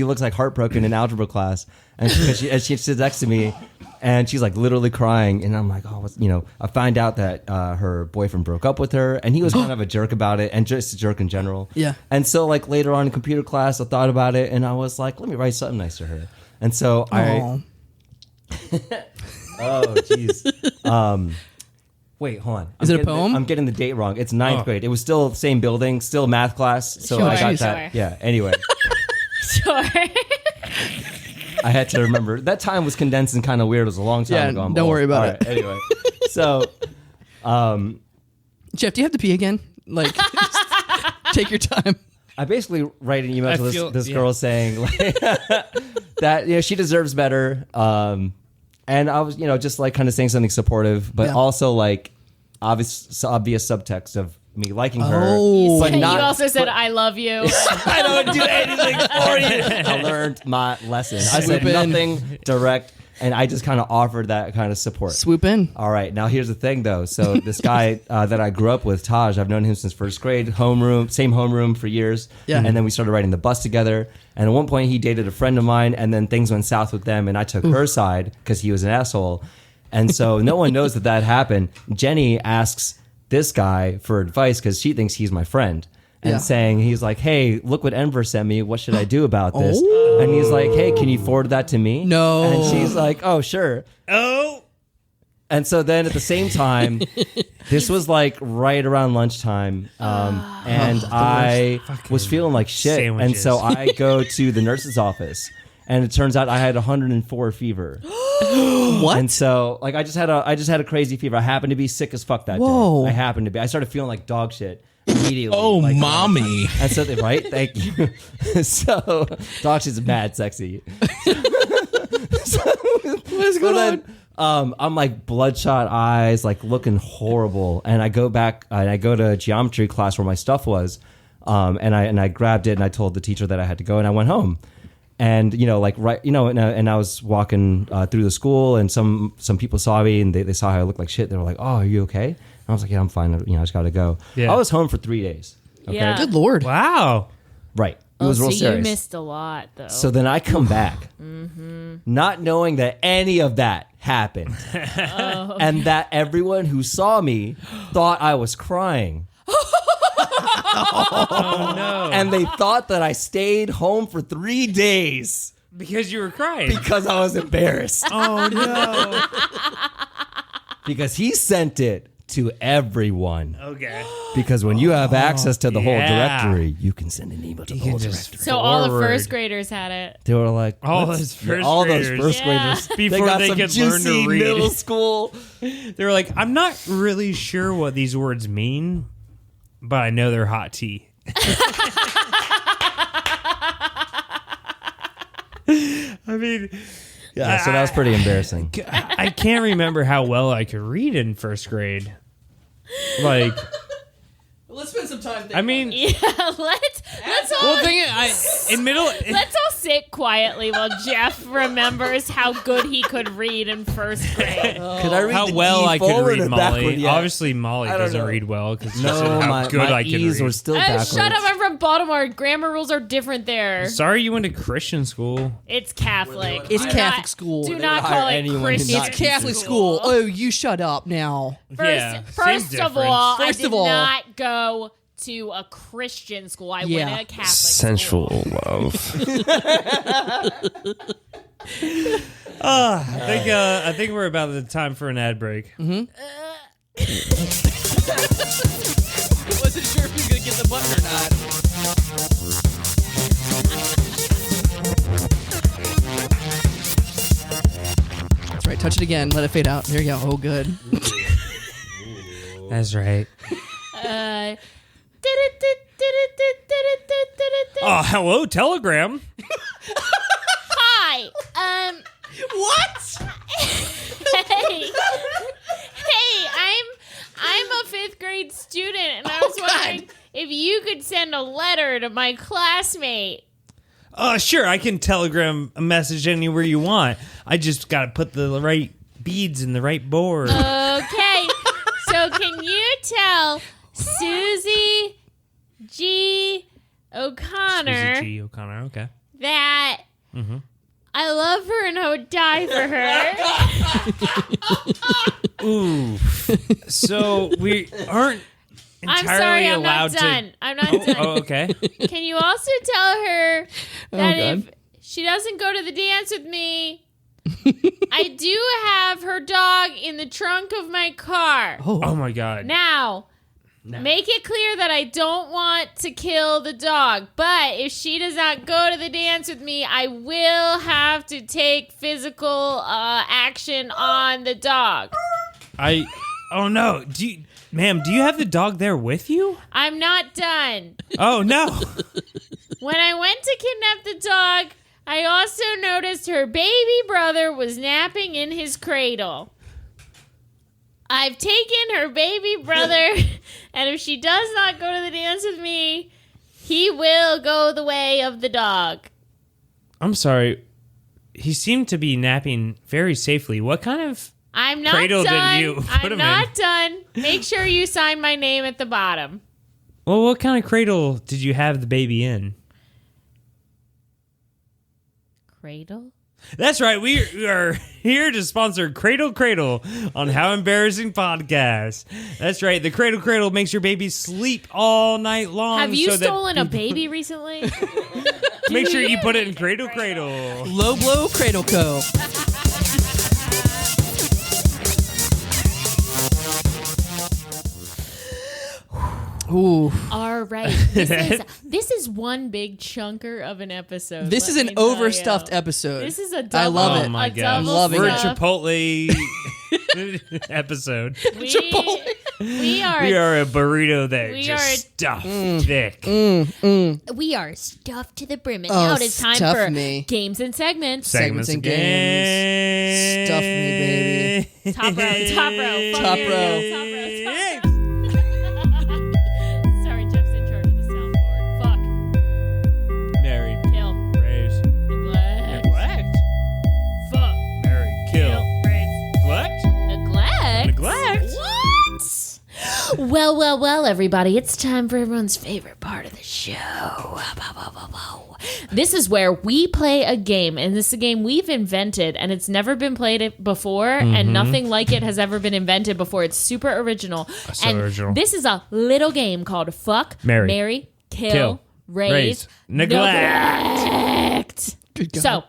[SPEAKER 5] looks like heartbroken in algebra class, and she sits next to me, and she's like literally crying, and I'm like, oh, what's, I find out that her boyfriend broke up with her, and he was kind of a jerk about it, and just a jerk in general.
[SPEAKER 1] Yeah.
[SPEAKER 5] And so like later on in computer class, I thought about it, and I was like, let me write something nice to her, and so
[SPEAKER 1] Aw.
[SPEAKER 5] oh jeez. Wait, hold on.
[SPEAKER 1] Is it a poem?
[SPEAKER 5] I'm getting the date wrong. It's ninth grade. It was still same building, still math class. So
[SPEAKER 2] Sure,
[SPEAKER 5] I got
[SPEAKER 2] sure.
[SPEAKER 5] that. Yeah. Anyway,
[SPEAKER 2] Sure.
[SPEAKER 5] I had to remember that time was condensed and kind of weird. It was a long time
[SPEAKER 1] Yeah,
[SPEAKER 5] ago. I'm
[SPEAKER 1] don't
[SPEAKER 5] old.
[SPEAKER 1] worry about
[SPEAKER 5] All
[SPEAKER 1] it.
[SPEAKER 5] right, anyway, so
[SPEAKER 1] Jeff, do you have to pee again? Like, just take your time.
[SPEAKER 5] I basically write an email
[SPEAKER 3] I
[SPEAKER 5] to
[SPEAKER 3] feel-
[SPEAKER 5] this
[SPEAKER 3] yeah.
[SPEAKER 5] girl saying like, that she deserves better. And I was just like kind of saying something supportive, but
[SPEAKER 1] Yeah.
[SPEAKER 5] also like obvious subtext of me liking her.
[SPEAKER 1] Oh.
[SPEAKER 5] But
[SPEAKER 2] you
[SPEAKER 5] not,
[SPEAKER 2] also said,
[SPEAKER 5] but
[SPEAKER 2] I love you.
[SPEAKER 5] I don't do anything for you. I learned my lesson. I said
[SPEAKER 1] Swoop in.
[SPEAKER 5] nothing direct, and I just kind of offered that kind of support.
[SPEAKER 1] Swoop in.
[SPEAKER 5] All right, now here's the thing, though. So this guy that I grew up with, Taj, I've known him since first grade, same homeroom for years.
[SPEAKER 1] Yeah.
[SPEAKER 5] And then we started riding the bus together. And at one point, he dated a friend of mine, and then things went south with them, and I took her side because he was an asshole. And so no one knows that happened. Jenny asks this guy for advice because she thinks he's my friend. And he's like, hey, look what Enver sent me. What should I do about this?
[SPEAKER 1] Oh.
[SPEAKER 5] And he's like, hey, can you forward that to me?
[SPEAKER 1] No.
[SPEAKER 5] And she's like, oh, sure.
[SPEAKER 3] Oh.
[SPEAKER 5] And so then at the same time, this was like right around lunchtime, and I was feeling like shit.
[SPEAKER 3] Sandwiches.
[SPEAKER 5] And so I go to the nurse's office, and it turns out I had 104 fever.
[SPEAKER 1] What?
[SPEAKER 5] And so like I just had a crazy fever. I happened to be sick as fuck that
[SPEAKER 1] Whoa.
[SPEAKER 5] day. I happened to be. I started feeling like dog shit immediately.
[SPEAKER 4] Oh,
[SPEAKER 5] like,
[SPEAKER 4] mommy.
[SPEAKER 5] And so right, thank you. So dog shit's mad sexy.
[SPEAKER 1] What is going on?
[SPEAKER 5] I'm like bloodshot eyes, like looking horrible. And I go back and I go to geometry class where my stuff was. And I grabbed it and I told the teacher that I had to go and I went home. And, and I was walking through the school and some people saw me and they saw how I looked like shit. They were like, oh, are you okay? And I was like, yeah, I'm fine. I just got to go.
[SPEAKER 3] Yeah.
[SPEAKER 5] I was home for 3 days. Okay.
[SPEAKER 2] Yeah.
[SPEAKER 1] Good Lord.
[SPEAKER 3] Wow.
[SPEAKER 5] Right. It was real
[SPEAKER 2] so
[SPEAKER 5] serious.
[SPEAKER 2] you missed a lot, though.
[SPEAKER 5] So then I come back, not knowing that any of that happened, and that everyone who saw me thought I was crying.
[SPEAKER 3] Oh no.
[SPEAKER 5] And they thought that I stayed home for 3 days
[SPEAKER 3] Because you were crying.
[SPEAKER 5] because I was embarrassed.
[SPEAKER 3] Oh no.
[SPEAKER 5] Because he sent it to everyone.
[SPEAKER 3] Okay.
[SPEAKER 5] Because when you have access to the whole
[SPEAKER 3] yeah.
[SPEAKER 5] directory, you can send an email to the
[SPEAKER 3] can
[SPEAKER 5] whole
[SPEAKER 3] just-
[SPEAKER 5] directory.
[SPEAKER 2] So all the
[SPEAKER 3] Forward.
[SPEAKER 2] first graders had it.
[SPEAKER 5] They were like,
[SPEAKER 3] All
[SPEAKER 5] "What's-"
[SPEAKER 3] those first
[SPEAKER 5] all
[SPEAKER 3] graders.
[SPEAKER 5] those first
[SPEAKER 2] Yeah.
[SPEAKER 5] graders.
[SPEAKER 3] Before
[SPEAKER 5] got
[SPEAKER 3] they
[SPEAKER 5] some
[SPEAKER 3] could learn to
[SPEAKER 5] juicy
[SPEAKER 3] read.
[SPEAKER 5] middle school.
[SPEAKER 3] They were like, I'm not really sure what these words mean, but I know they're hot tea. I mean,
[SPEAKER 5] Yeah, so that was pretty embarrassing.
[SPEAKER 3] I can't remember how well I could read in first grade. Like,
[SPEAKER 1] Let's spend some time thinking.
[SPEAKER 3] I mean,
[SPEAKER 2] Yeah, let's all
[SPEAKER 3] well, thing is, in middle,
[SPEAKER 2] let's all sit quietly while Jeff remembers how good he could read in first grade.
[SPEAKER 5] Could I read
[SPEAKER 3] how
[SPEAKER 5] the
[SPEAKER 3] well
[SPEAKER 5] D
[SPEAKER 3] I could
[SPEAKER 5] forward
[SPEAKER 3] read
[SPEAKER 5] or
[SPEAKER 3] Molly.
[SPEAKER 5] backward yet?
[SPEAKER 3] Obviously, Molly
[SPEAKER 5] I don't
[SPEAKER 3] doesn't
[SPEAKER 5] know.
[SPEAKER 3] read well because she
[SPEAKER 5] No,
[SPEAKER 3] said how
[SPEAKER 5] my,
[SPEAKER 3] good
[SPEAKER 5] my
[SPEAKER 3] I can
[SPEAKER 5] E's
[SPEAKER 3] read.
[SPEAKER 5] were still backwards.
[SPEAKER 2] Shut up! I'm from Baltimore. Grammar rules are different there.
[SPEAKER 3] Sorry, you went to Christian school.
[SPEAKER 2] It's Catholic.
[SPEAKER 1] It's
[SPEAKER 2] Do
[SPEAKER 1] Catholic
[SPEAKER 2] not-
[SPEAKER 1] school.
[SPEAKER 2] Do
[SPEAKER 1] They
[SPEAKER 2] not
[SPEAKER 5] would
[SPEAKER 2] call
[SPEAKER 5] hire
[SPEAKER 2] it
[SPEAKER 5] anyone who
[SPEAKER 2] Christian.
[SPEAKER 5] not
[SPEAKER 1] It's Catholic school. Oh, you shut up now.
[SPEAKER 3] Yeah,
[SPEAKER 2] First
[SPEAKER 3] same
[SPEAKER 2] of
[SPEAKER 3] difference.
[SPEAKER 2] all,
[SPEAKER 1] First
[SPEAKER 2] I did
[SPEAKER 1] of all-
[SPEAKER 2] not go to a Christian school. I went
[SPEAKER 1] Yeah.
[SPEAKER 2] to a Catholic
[SPEAKER 4] Sensual
[SPEAKER 2] school.
[SPEAKER 4] love.
[SPEAKER 3] I think we're about the time for an ad break.
[SPEAKER 1] Wasn't sure if you were gonna get the button or not. That's right. Touch it again. Let it fade out. There you go. Oh, good.
[SPEAKER 3] That's right.
[SPEAKER 2] Uh,
[SPEAKER 3] Oh, hello, Telegram.
[SPEAKER 2] Hi.
[SPEAKER 1] What?
[SPEAKER 2] Hey. I'm a 5th grade student, and I was wondering if you could send a letter to my classmate.
[SPEAKER 3] Sure, I can Telegram a message anywhere you want. I just got to put the right beads in the right board.
[SPEAKER 2] Okay. So can you tell Susie G. O'Connor
[SPEAKER 3] Susie G. O'Connor, okay.
[SPEAKER 2] that I love her and I would die for her?
[SPEAKER 3] Ooh. So we aren't
[SPEAKER 2] I'm
[SPEAKER 3] entirely
[SPEAKER 2] sorry, I'm
[SPEAKER 3] allowed
[SPEAKER 2] not done.
[SPEAKER 3] to.
[SPEAKER 2] I'm not done.
[SPEAKER 3] Oh, okay.
[SPEAKER 2] Can you also tell her that
[SPEAKER 1] God.
[SPEAKER 2] if she doesn't go to the dance with me, I do have her dog in the trunk of my car.
[SPEAKER 3] Oh my God.
[SPEAKER 2] Now, make it clear that I don't want to kill the dog, but if she does not go to the dance with me, I will have to take physical action on the dog.
[SPEAKER 3] Oh no. Ma'am, do you have the dog there with you?
[SPEAKER 2] I'm not done.
[SPEAKER 3] Oh no.
[SPEAKER 2] When I went to kidnap the dog, I also noticed her baby brother was napping in his cradle. I've taken her baby brother, and if she does not go to the dance with me, he will go the way of the dog.
[SPEAKER 3] I'm sorry. He seemed to be napping very safely. What kind of
[SPEAKER 2] I'm not
[SPEAKER 3] cradle
[SPEAKER 2] done.
[SPEAKER 3] did you put
[SPEAKER 2] I'm
[SPEAKER 3] him
[SPEAKER 2] not
[SPEAKER 3] in?
[SPEAKER 2] done. Make sure you sign my name at the bottom.
[SPEAKER 3] Well, what kind of cradle did you have the baby in?
[SPEAKER 2] Cradle?
[SPEAKER 3] That's right. We are here to sponsor Cradle Cradle on How Embarrassing Podcast. That's right. The Cradle Cradle makes your baby sleep all night long.
[SPEAKER 2] Have you
[SPEAKER 3] so that
[SPEAKER 2] stolen a baby recently?
[SPEAKER 3] Make sure you put it in Cradle Cradle.
[SPEAKER 1] Low Blow Cradle Co. Ooh.
[SPEAKER 2] All right. This is one big chunker of an episode.
[SPEAKER 1] This is
[SPEAKER 2] let
[SPEAKER 1] an
[SPEAKER 2] me tell
[SPEAKER 1] overstuffed
[SPEAKER 2] you.
[SPEAKER 1] episode.
[SPEAKER 2] This is a double.
[SPEAKER 1] I love
[SPEAKER 3] Oh
[SPEAKER 1] it.
[SPEAKER 3] my
[SPEAKER 2] a
[SPEAKER 3] gosh.
[SPEAKER 2] double
[SPEAKER 1] Loving
[SPEAKER 3] We're
[SPEAKER 1] it.
[SPEAKER 2] stuff.
[SPEAKER 3] Chipotle episode.
[SPEAKER 2] We are
[SPEAKER 3] We are a burrito that
[SPEAKER 2] We
[SPEAKER 3] just
[SPEAKER 2] are-
[SPEAKER 3] stuffed thick.
[SPEAKER 2] we are stuffed to the brim, and
[SPEAKER 1] Oh,
[SPEAKER 2] now it is time
[SPEAKER 1] stuff
[SPEAKER 2] for
[SPEAKER 1] me.
[SPEAKER 2] games and segments.
[SPEAKER 1] Segments and games. Stuff me, baby.
[SPEAKER 2] Top row, top row, fuck
[SPEAKER 1] Top
[SPEAKER 2] yeah,
[SPEAKER 1] row.
[SPEAKER 2] top row, top row. Sorry, Jeff's in charge of the soundboard. Fuck,
[SPEAKER 3] Married,
[SPEAKER 2] kill,
[SPEAKER 3] raise,
[SPEAKER 2] neglect,
[SPEAKER 3] neglect.
[SPEAKER 2] fuck,
[SPEAKER 3] Married, kill,
[SPEAKER 2] raise,
[SPEAKER 3] neglect.
[SPEAKER 2] neglect.
[SPEAKER 3] Neglect?
[SPEAKER 2] What? Well, everybody. It's time for everyone's favorite part of the show. This is where we play a game, and this is a game we've invented, and it's never been played before, and nothing like it has ever been invented before. It's super original.
[SPEAKER 3] So
[SPEAKER 2] and
[SPEAKER 3] original.
[SPEAKER 2] This is a little game called Fuck,
[SPEAKER 3] Marry,
[SPEAKER 2] Kill, Raise,
[SPEAKER 3] neglect.
[SPEAKER 1] Good God.
[SPEAKER 2] So,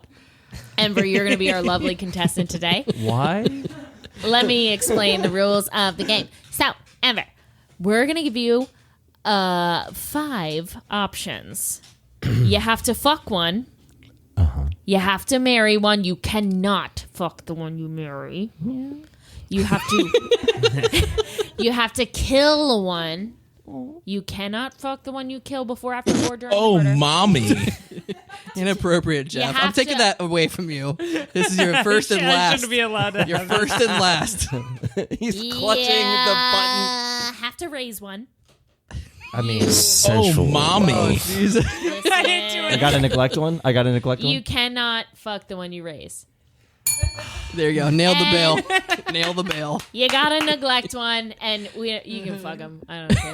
[SPEAKER 2] Enver, you're going to be our lovely contestant today.
[SPEAKER 3] Why?
[SPEAKER 2] Let me explain the rules of the game. So, Enver, we're going to give you 5 options. You have to fuck one. You have to marry one. You cannot fuck the one you marry. You have to you have to kill one. You cannot fuck the one you kill before, after, or during
[SPEAKER 4] Oh,
[SPEAKER 2] the murder.
[SPEAKER 4] mommy.
[SPEAKER 1] Inappropriate, Jeff.
[SPEAKER 2] have
[SPEAKER 1] I'm taking
[SPEAKER 2] to-
[SPEAKER 1] that away from you. This is your first and
[SPEAKER 3] I
[SPEAKER 1] last.
[SPEAKER 3] shouldn't be allowed to.
[SPEAKER 1] Your first and last.
[SPEAKER 5] He's clutching the button.
[SPEAKER 2] Have to raise one.
[SPEAKER 5] I mean,
[SPEAKER 4] Oh,
[SPEAKER 5] sensual.
[SPEAKER 4] mommy.
[SPEAKER 2] Listen,
[SPEAKER 5] I got a neglect one.
[SPEAKER 2] you cannot fuck the one you raise.
[SPEAKER 1] There you go. Nailed the bail. Nail the bail.
[SPEAKER 2] You gotta neglect one, and you can fuck them. I don't care.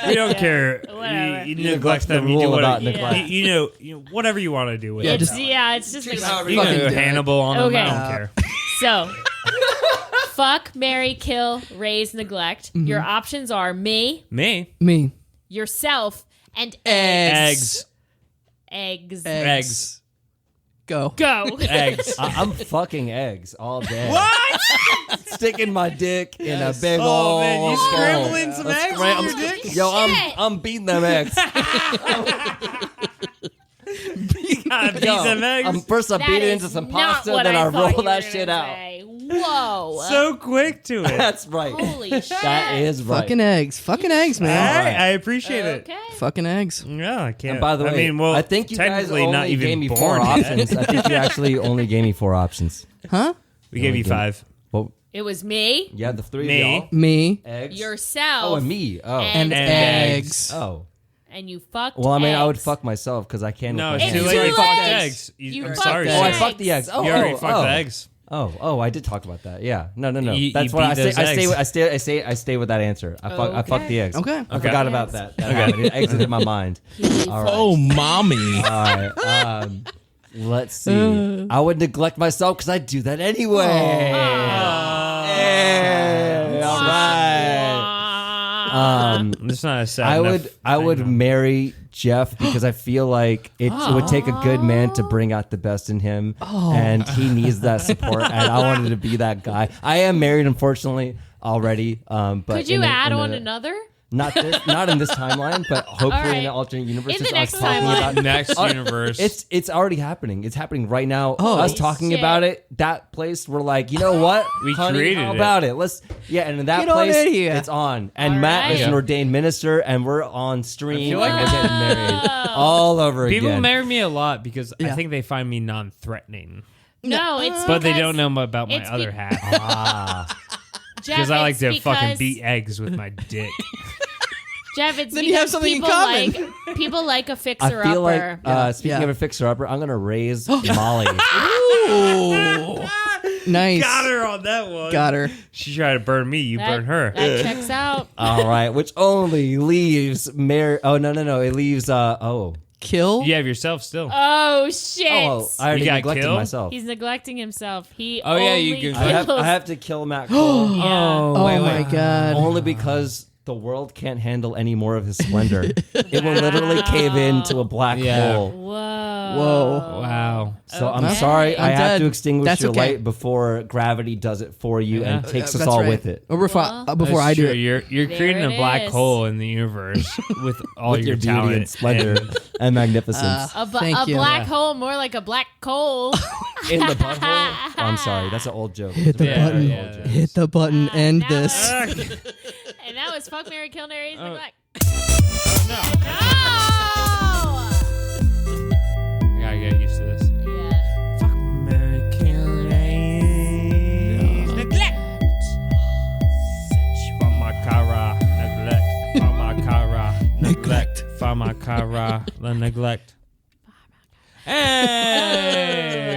[SPEAKER 3] We don't care.
[SPEAKER 2] Whatever.
[SPEAKER 3] You
[SPEAKER 5] Neglect
[SPEAKER 3] neglect
[SPEAKER 5] the
[SPEAKER 3] them. You do
[SPEAKER 5] rule
[SPEAKER 3] whatever.
[SPEAKER 5] about neglect.
[SPEAKER 3] You know, whatever you want to do with
[SPEAKER 1] Yeah,
[SPEAKER 3] it.
[SPEAKER 1] just-
[SPEAKER 2] It's just neglect.
[SPEAKER 3] You can
[SPEAKER 1] fucking
[SPEAKER 3] go
[SPEAKER 1] do it.
[SPEAKER 3] Hannibal on them.
[SPEAKER 2] Okay.
[SPEAKER 3] I don't care.
[SPEAKER 2] So, fuck, marry, kill, raise, neglect. Your options are me,
[SPEAKER 3] Me.
[SPEAKER 1] Me.
[SPEAKER 2] yourself, and
[SPEAKER 1] Eggs.
[SPEAKER 2] eggs.
[SPEAKER 3] Eggs.
[SPEAKER 1] Go.
[SPEAKER 2] Go.
[SPEAKER 3] Eggs.
[SPEAKER 5] I'm fucking eggs all day. What? Sticking my dick in a big
[SPEAKER 3] Oh,
[SPEAKER 5] old.
[SPEAKER 3] man, you
[SPEAKER 5] hole.
[SPEAKER 3] scrambling some
[SPEAKER 5] Let's
[SPEAKER 3] eggs
[SPEAKER 5] scram-
[SPEAKER 3] with your dick?
[SPEAKER 5] Yo,
[SPEAKER 2] Shit.
[SPEAKER 5] I'm beating them eggs.
[SPEAKER 3] God, these
[SPEAKER 5] Yo,
[SPEAKER 3] them eggs.
[SPEAKER 5] first I
[SPEAKER 2] That
[SPEAKER 5] beat it
[SPEAKER 2] is
[SPEAKER 5] into some
[SPEAKER 2] not
[SPEAKER 5] pasta,
[SPEAKER 2] what
[SPEAKER 5] then I
[SPEAKER 2] thought
[SPEAKER 5] roll
[SPEAKER 2] you were
[SPEAKER 5] that
[SPEAKER 2] gonna
[SPEAKER 5] shit out.
[SPEAKER 2] say. Whoa.
[SPEAKER 3] So quick to it.
[SPEAKER 5] That's right.
[SPEAKER 2] Holy shit.
[SPEAKER 5] That is right.
[SPEAKER 1] Fucking eggs. Fucking eggs,
[SPEAKER 3] All
[SPEAKER 1] man.
[SPEAKER 3] right, I appreciate it.
[SPEAKER 2] Okay.
[SPEAKER 1] Fucking eggs.
[SPEAKER 3] Yeah, I can't.
[SPEAKER 5] And by the way,
[SPEAKER 3] I mean, well,
[SPEAKER 5] I think you guys
[SPEAKER 3] technically
[SPEAKER 5] only
[SPEAKER 3] not even
[SPEAKER 5] gave me
[SPEAKER 3] born
[SPEAKER 5] 4
[SPEAKER 3] yet.
[SPEAKER 5] options. I think you actually only gave me 4 options.
[SPEAKER 1] Huh?
[SPEAKER 3] We gave you
[SPEAKER 5] Only
[SPEAKER 3] 5.
[SPEAKER 5] Well,
[SPEAKER 2] It was me,
[SPEAKER 5] yeah, the 3
[SPEAKER 3] Me.
[SPEAKER 5] of y'all.
[SPEAKER 1] Me.
[SPEAKER 5] Eggs.
[SPEAKER 2] yourself,
[SPEAKER 5] Oh, and me. Oh.
[SPEAKER 2] And
[SPEAKER 1] And
[SPEAKER 3] eggs.
[SPEAKER 1] eggs.
[SPEAKER 5] Oh.
[SPEAKER 2] and you fucked
[SPEAKER 5] Well, I mean, I would
[SPEAKER 2] eggs.
[SPEAKER 5] fuck myself because I can.
[SPEAKER 3] No,
[SPEAKER 5] with
[SPEAKER 3] it's
[SPEAKER 5] my
[SPEAKER 3] too
[SPEAKER 5] hands.
[SPEAKER 3] late. You
[SPEAKER 2] too
[SPEAKER 3] fucked
[SPEAKER 2] late.
[SPEAKER 3] eggs.
[SPEAKER 2] You
[SPEAKER 3] I'm
[SPEAKER 2] fucked
[SPEAKER 3] sorry.
[SPEAKER 5] Oh, I
[SPEAKER 2] eggs.
[SPEAKER 5] fucked the eggs. Oh,
[SPEAKER 3] You already
[SPEAKER 5] oh,
[SPEAKER 3] fucked
[SPEAKER 5] oh.
[SPEAKER 3] the eggs.
[SPEAKER 5] Oh, I did talk about that. Yeah. No.
[SPEAKER 3] You
[SPEAKER 5] That's
[SPEAKER 3] beat
[SPEAKER 5] what I say.
[SPEAKER 3] those eggs.
[SPEAKER 5] I stay with that answer. I fucked the eggs.
[SPEAKER 1] Okay.
[SPEAKER 5] I forgot about that. That happened. It exited my mind. All right.
[SPEAKER 4] Oh, mommy.
[SPEAKER 5] All right. Let's see. I would neglect myself because I do that anyway. Hey, all right.
[SPEAKER 3] It's not a sad
[SPEAKER 5] I would marry Jeff because I feel like it would take a good man to bring out the best in him, and he needs that support. And I wanted to be that guy. I am married, unfortunately, already. But
[SPEAKER 2] Could you
[SPEAKER 5] in a-
[SPEAKER 2] add
[SPEAKER 5] in
[SPEAKER 2] on
[SPEAKER 5] a-
[SPEAKER 2] another?
[SPEAKER 5] Not in this timeline, but hopefully
[SPEAKER 2] All right.
[SPEAKER 5] in an alternate universe.
[SPEAKER 2] In the
[SPEAKER 5] it's
[SPEAKER 2] next
[SPEAKER 5] us talking
[SPEAKER 2] timeline.
[SPEAKER 5] about
[SPEAKER 3] Next universe.
[SPEAKER 5] It's already happening. It's happening right now.
[SPEAKER 1] Oh.
[SPEAKER 5] Us talking
[SPEAKER 2] Shit.
[SPEAKER 5] about it, that place, we're like, you know what?
[SPEAKER 3] We
[SPEAKER 5] Honey,
[SPEAKER 3] created
[SPEAKER 5] how
[SPEAKER 3] it.
[SPEAKER 5] about it? Let's and in that
[SPEAKER 1] Get on
[SPEAKER 5] place,
[SPEAKER 1] in here.
[SPEAKER 5] it's on. And
[SPEAKER 2] All
[SPEAKER 5] Matt is
[SPEAKER 2] right.
[SPEAKER 5] an ordained minister, and we're on stream.
[SPEAKER 3] feel like
[SPEAKER 5] and we're
[SPEAKER 3] this-
[SPEAKER 5] getting married all over
[SPEAKER 3] People
[SPEAKER 5] again.
[SPEAKER 3] marry me a lot because I
[SPEAKER 1] Yeah.
[SPEAKER 3] think they find me non-threatening.
[SPEAKER 2] No, it's
[SPEAKER 3] But they
[SPEAKER 2] because
[SPEAKER 3] don't know about my
[SPEAKER 2] it's
[SPEAKER 3] other
[SPEAKER 2] be-
[SPEAKER 3] half. Because I like to
[SPEAKER 2] it's
[SPEAKER 3] fucking
[SPEAKER 2] because-
[SPEAKER 3] beat eggs with my dick.
[SPEAKER 2] Jeff, it's
[SPEAKER 1] Then you have
[SPEAKER 2] because
[SPEAKER 1] something in
[SPEAKER 2] people
[SPEAKER 1] common.
[SPEAKER 2] people like a
[SPEAKER 5] I
[SPEAKER 2] fixer
[SPEAKER 5] feel
[SPEAKER 2] upper.
[SPEAKER 5] like speaking
[SPEAKER 1] Yeah.
[SPEAKER 5] of a fixer-upper, I'm gonna raise Molly.
[SPEAKER 1] Ooh. Nice.
[SPEAKER 3] Got her on that one.
[SPEAKER 1] Got her.
[SPEAKER 3] She tried to burn me. You burn her.
[SPEAKER 2] That checks out.
[SPEAKER 5] All right, which only leaves Mary. Oh no, it leaves.
[SPEAKER 1] Kill.
[SPEAKER 3] You have yourself still.
[SPEAKER 2] Oh shit!
[SPEAKER 5] Oh, I already
[SPEAKER 3] You got
[SPEAKER 5] neglected
[SPEAKER 3] killed?
[SPEAKER 5] myself.
[SPEAKER 2] He's neglecting himself. He
[SPEAKER 3] Oh, yeah,
[SPEAKER 2] only
[SPEAKER 3] you can-
[SPEAKER 2] kills.
[SPEAKER 5] I have to kill Matt Cole.
[SPEAKER 2] Yeah.
[SPEAKER 1] Oh my god.
[SPEAKER 5] Only because the world can't handle any more of his splendor. It will literally cave into a black
[SPEAKER 3] Yeah.
[SPEAKER 5] hole.
[SPEAKER 2] Whoa.
[SPEAKER 3] Wow.
[SPEAKER 5] So I'm
[SPEAKER 2] Okay.
[SPEAKER 5] sorry, I
[SPEAKER 1] I'm
[SPEAKER 5] have
[SPEAKER 1] dead.
[SPEAKER 5] to extinguish
[SPEAKER 1] That's
[SPEAKER 5] your
[SPEAKER 1] okay.
[SPEAKER 5] light before gravity does it for you and takes us
[SPEAKER 1] That's
[SPEAKER 5] all
[SPEAKER 1] right.
[SPEAKER 5] with it.
[SPEAKER 1] Or before, before I
[SPEAKER 3] That's
[SPEAKER 1] do
[SPEAKER 3] true.
[SPEAKER 1] it.
[SPEAKER 3] You're
[SPEAKER 2] There
[SPEAKER 3] creating
[SPEAKER 2] it
[SPEAKER 3] a black
[SPEAKER 2] is.
[SPEAKER 3] hole in the universe with all
[SPEAKER 5] With your beauty
[SPEAKER 3] talent
[SPEAKER 5] and splendor and magnificence.
[SPEAKER 1] Thank you.
[SPEAKER 2] Black hole, more like a black coal.
[SPEAKER 5] In the butthole? Oh, I'm sorry, that's an old joke.
[SPEAKER 1] Hit the
[SPEAKER 3] Yeah,
[SPEAKER 1] button.
[SPEAKER 3] yeah.
[SPEAKER 1] Hit the button. End
[SPEAKER 2] Now-
[SPEAKER 1] this.
[SPEAKER 2] And that was fuck, Mary, kill, Mary, neglect.
[SPEAKER 3] No.
[SPEAKER 2] No!
[SPEAKER 3] I gotta get used to this.
[SPEAKER 2] Yeah.
[SPEAKER 3] Fuck American neglect. Famakara neglect. Famakara neglect. Famakara the neglect. Hey!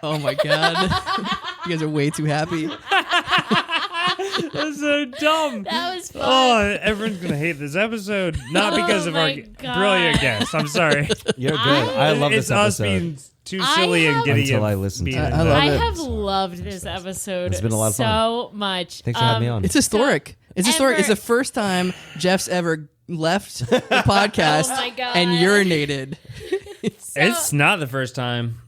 [SPEAKER 1] Oh my god. You guys are way too happy.
[SPEAKER 3] That's so dumb.
[SPEAKER 2] That was fun.
[SPEAKER 3] Oh, everyone's gonna hate this episode. Not because of our
[SPEAKER 2] my God.
[SPEAKER 3] brilliant guest. I'm sorry.
[SPEAKER 5] You're good. I love
[SPEAKER 3] it's
[SPEAKER 5] this
[SPEAKER 3] us
[SPEAKER 5] episode.
[SPEAKER 3] being too
[SPEAKER 2] I
[SPEAKER 3] silly and
[SPEAKER 2] have-
[SPEAKER 3] giddy.
[SPEAKER 5] Until
[SPEAKER 3] and
[SPEAKER 5] I listen to
[SPEAKER 3] being
[SPEAKER 5] it.
[SPEAKER 1] I love
[SPEAKER 2] I
[SPEAKER 1] it.
[SPEAKER 2] have loved this episode
[SPEAKER 5] It's been a lot of fun.
[SPEAKER 2] so much.
[SPEAKER 5] Thanks for having me on.
[SPEAKER 1] It's historic. It's historic. It's
[SPEAKER 2] Ever-
[SPEAKER 1] the first time Jeff's ever left the podcast
[SPEAKER 2] Oh my God.
[SPEAKER 1] and urinated.
[SPEAKER 3] It's not the first time.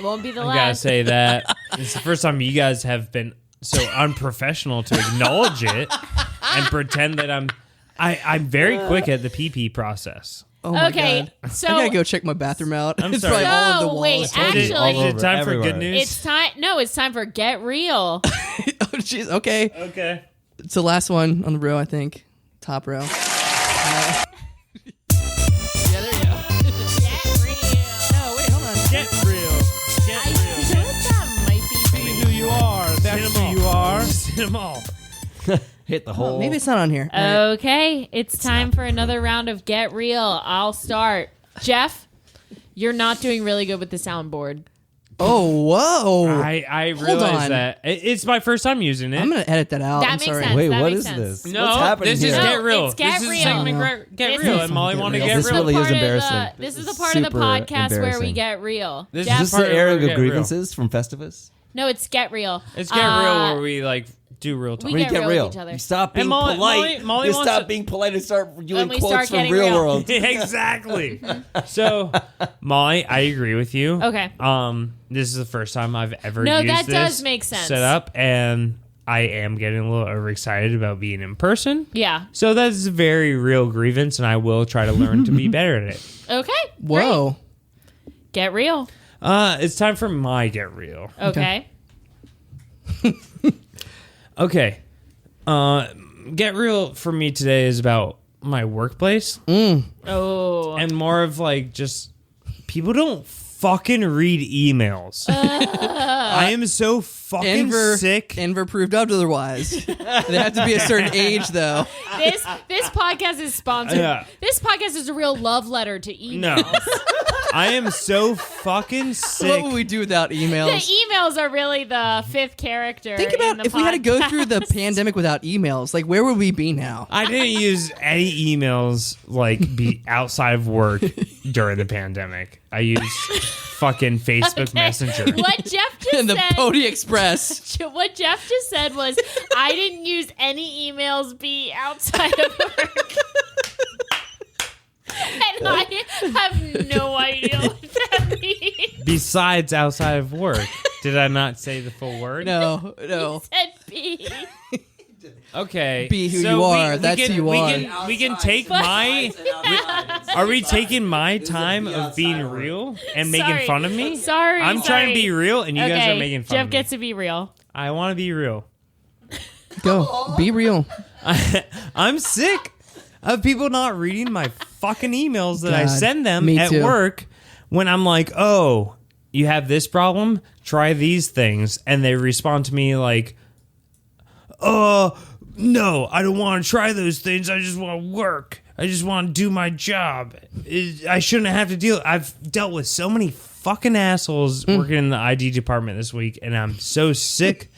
[SPEAKER 2] Won't be the
[SPEAKER 3] I gotta
[SPEAKER 2] last.
[SPEAKER 3] say that. It's the first time you guys have been so unprofessional to acknowledge it and pretend that I'm very quick at the PP process.
[SPEAKER 1] Oh my
[SPEAKER 2] Okay,
[SPEAKER 1] god.
[SPEAKER 2] so
[SPEAKER 1] I gotta go check my bathroom out.
[SPEAKER 3] I'm
[SPEAKER 1] it's
[SPEAKER 3] sorry.
[SPEAKER 1] probably all over the
[SPEAKER 2] No,
[SPEAKER 1] walls.
[SPEAKER 2] wait,
[SPEAKER 3] Is
[SPEAKER 2] actually-
[SPEAKER 3] it
[SPEAKER 5] All over,
[SPEAKER 3] time for
[SPEAKER 5] everywhere.
[SPEAKER 3] good news?
[SPEAKER 2] it's time. No, it's time for Get Real.
[SPEAKER 1] Oh jeez. Okay.
[SPEAKER 3] Okay.
[SPEAKER 1] It's the last one on the row, I think. Top row. Yeah, there you go.
[SPEAKER 2] Get Real.
[SPEAKER 1] Oh wait, hold on.
[SPEAKER 3] Get real. Get
[SPEAKER 2] I feel like that might be.
[SPEAKER 3] who you are. That's who you are. Hit them all.
[SPEAKER 5] Hit the hole.
[SPEAKER 1] Maybe it's not on here.
[SPEAKER 2] Okay, it's time for another round of Get Real. I'll start. Jeff, you're not doing really good with the soundboard.
[SPEAKER 1] Oh, whoa.
[SPEAKER 3] I
[SPEAKER 1] Hold
[SPEAKER 3] realize
[SPEAKER 1] on.
[SPEAKER 3] that it's my first time using it.
[SPEAKER 1] I'm gonna edit that out.
[SPEAKER 2] That
[SPEAKER 1] I'm
[SPEAKER 2] makes
[SPEAKER 1] sorry.
[SPEAKER 2] sense.
[SPEAKER 5] Wait,
[SPEAKER 2] That
[SPEAKER 5] what
[SPEAKER 2] makes
[SPEAKER 5] is
[SPEAKER 2] sense.
[SPEAKER 5] this?
[SPEAKER 3] No,
[SPEAKER 5] What's happening
[SPEAKER 3] this is
[SPEAKER 5] here?
[SPEAKER 2] No,
[SPEAKER 3] Get Real.
[SPEAKER 2] it's Get
[SPEAKER 3] this
[SPEAKER 2] Real.
[SPEAKER 3] is segment
[SPEAKER 1] No.
[SPEAKER 3] Get
[SPEAKER 2] This
[SPEAKER 3] Real,
[SPEAKER 2] is-
[SPEAKER 3] and Molly
[SPEAKER 1] Get
[SPEAKER 3] want to
[SPEAKER 1] Real.
[SPEAKER 3] get
[SPEAKER 5] This
[SPEAKER 3] real.
[SPEAKER 5] really is
[SPEAKER 2] Part of the-
[SPEAKER 5] embarrassing.
[SPEAKER 2] This is the part of the
[SPEAKER 5] Super
[SPEAKER 2] podcast where we
[SPEAKER 5] embarrassing.
[SPEAKER 2] get real.
[SPEAKER 3] This
[SPEAKER 2] Jeff,
[SPEAKER 5] Is this
[SPEAKER 3] Part
[SPEAKER 5] the
[SPEAKER 3] of
[SPEAKER 5] airing
[SPEAKER 3] Get
[SPEAKER 5] of
[SPEAKER 3] Real.
[SPEAKER 5] grievances from Festivus?
[SPEAKER 2] no, it's Get Real.
[SPEAKER 3] It's Get Real where we like do real talk.
[SPEAKER 2] We
[SPEAKER 5] When you
[SPEAKER 2] get
[SPEAKER 5] get
[SPEAKER 2] real
[SPEAKER 5] real,
[SPEAKER 2] with each other.
[SPEAKER 5] you stop being
[SPEAKER 3] And Molly-
[SPEAKER 5] polite.
[SPEAKER 3] Molly
[SPEAKER 5] you
[SPEAKER 3] wants
[SPEAKER 5] stop
[SPEAKER 3] to-
[SPEAKER 5] being polite and start doing
[SPEAKER 2] we
[SPEAKER 5] quotes
[SPEAKER 2] start
[SPEAKER 5] from
[SPEAKER 2] getting
[SPEAKER 5] real
[SPEAKER 2] real.
[SPEAKER 5] world.
[SPEAKER 3] Exactly. So, Molly, I agree with you.
[SPEAKER 2] Okay.
[SPEAKER 3] This is the first time I've ever
[SPEAKER 2] No,
[SPEAKER 3] used
[SPEAKER 2] that
[SPEAKER 3] this
[SPEAKER 2] does make sense.
[SPEAKER 3] set up, and I am getting a little overexcited about being in person.
[SPEAKER 2] Yeah.
[SPEAKER 3] So that's a very real grievance, and I will try to learn to be better at it.
[SPEAKER 2] Okay.
[SPEAKER 1] Whoa.
[SPEAKER 2] Great. Get real.
[SPEAKER 3] It's time for my Get Real.
[SPEAKER 2] Okay.
[SPEAKER 3] Okay. Get Real for me today is about my workplace
[SPEAKER 2] Oh.
[SPEAKER 3] and more of like just people don't fucking read emails. I am so fucking sick.
[SPEAKER 1] Enver proved otherwise. They have to be a certain age, though.
[SPEAKER 2] This podcast is sponsored.
[SPEAKER 3] Yeah.
[SPEAKER 2] This podcast is a real love letter to emails.
[SPEAKER 3] No. I am so fucking
[SPEAKER 1] What
[SPEAKER 3] sick.
[SPEAKER 1] would we do without
[SPEAKER 2] The
[SPEAKER 1] emails?
[SPEAKER 2] emails are really the fifth character.
[SPEAKER 1] Think
[SPEAKER 2] in
[SPEAKER 1] about
[SPEAKER 2] the
[SPEAKER 1] if we had to go
[SPEAKER 2] podcast.
[SPEAKER 1] through the pandemic without emails. Like, where would we be now?
[SPEAKER 3] I didn't use any emails like be outside of work during the pandemic. I used fucking Facebook Messenger.
[SPEAKER 2] What Jeff just
[SPEAKER 1] In the
[SPEAKER 2] said.
[SPEAKER 1] Pony Express.
[SPEAKER 2] What Jeff just said was, I didn't use any emails be outside of work. And I have no idea what that means.
[SPEAKER 3] Besides outside of work. Did I not say the full word?
[SPEAKER 1] No, no.
[SPEAKER 2] Said B.
[SPEAKER 3] Okay.
[SPEAKER 1] Be who you are. That's who you are.
[SPEAKER 3] We can take my. Are we taking my time of being real and making
[SPEAKER 2] Sorry.
[SPEAKER 3] fun of me?
[SPEAKER 2] Sorry.
[SPEAKER 3] I'm trying to be real, and you guys are making fun
[SPEAKER 2] Jeff
[SPEAKER 3] of me.
[SPEAKER 2] gets to be real.
[SPEAKER 3] I want to be real.
[SPEAKER 1] Go. Be real.
[SPEAKER 3] I'm sick of people not reading my fucking emails that I
[SPEAKER 1] God,
[SPEAKER 3] send them
[SPEAKER 1] me
[SPEAKER 3] at
[SPEAKER 1] too.
[SPEAKER 3] work when I'm like, oh, you have this problem? Try these things. And they respond to me like, no, I don't want to try those things. I just want to work. I just want to do my job. I shouldn't have to deal. I've dealt with so many fucking assholes working in the ID department this week, and I'm so sick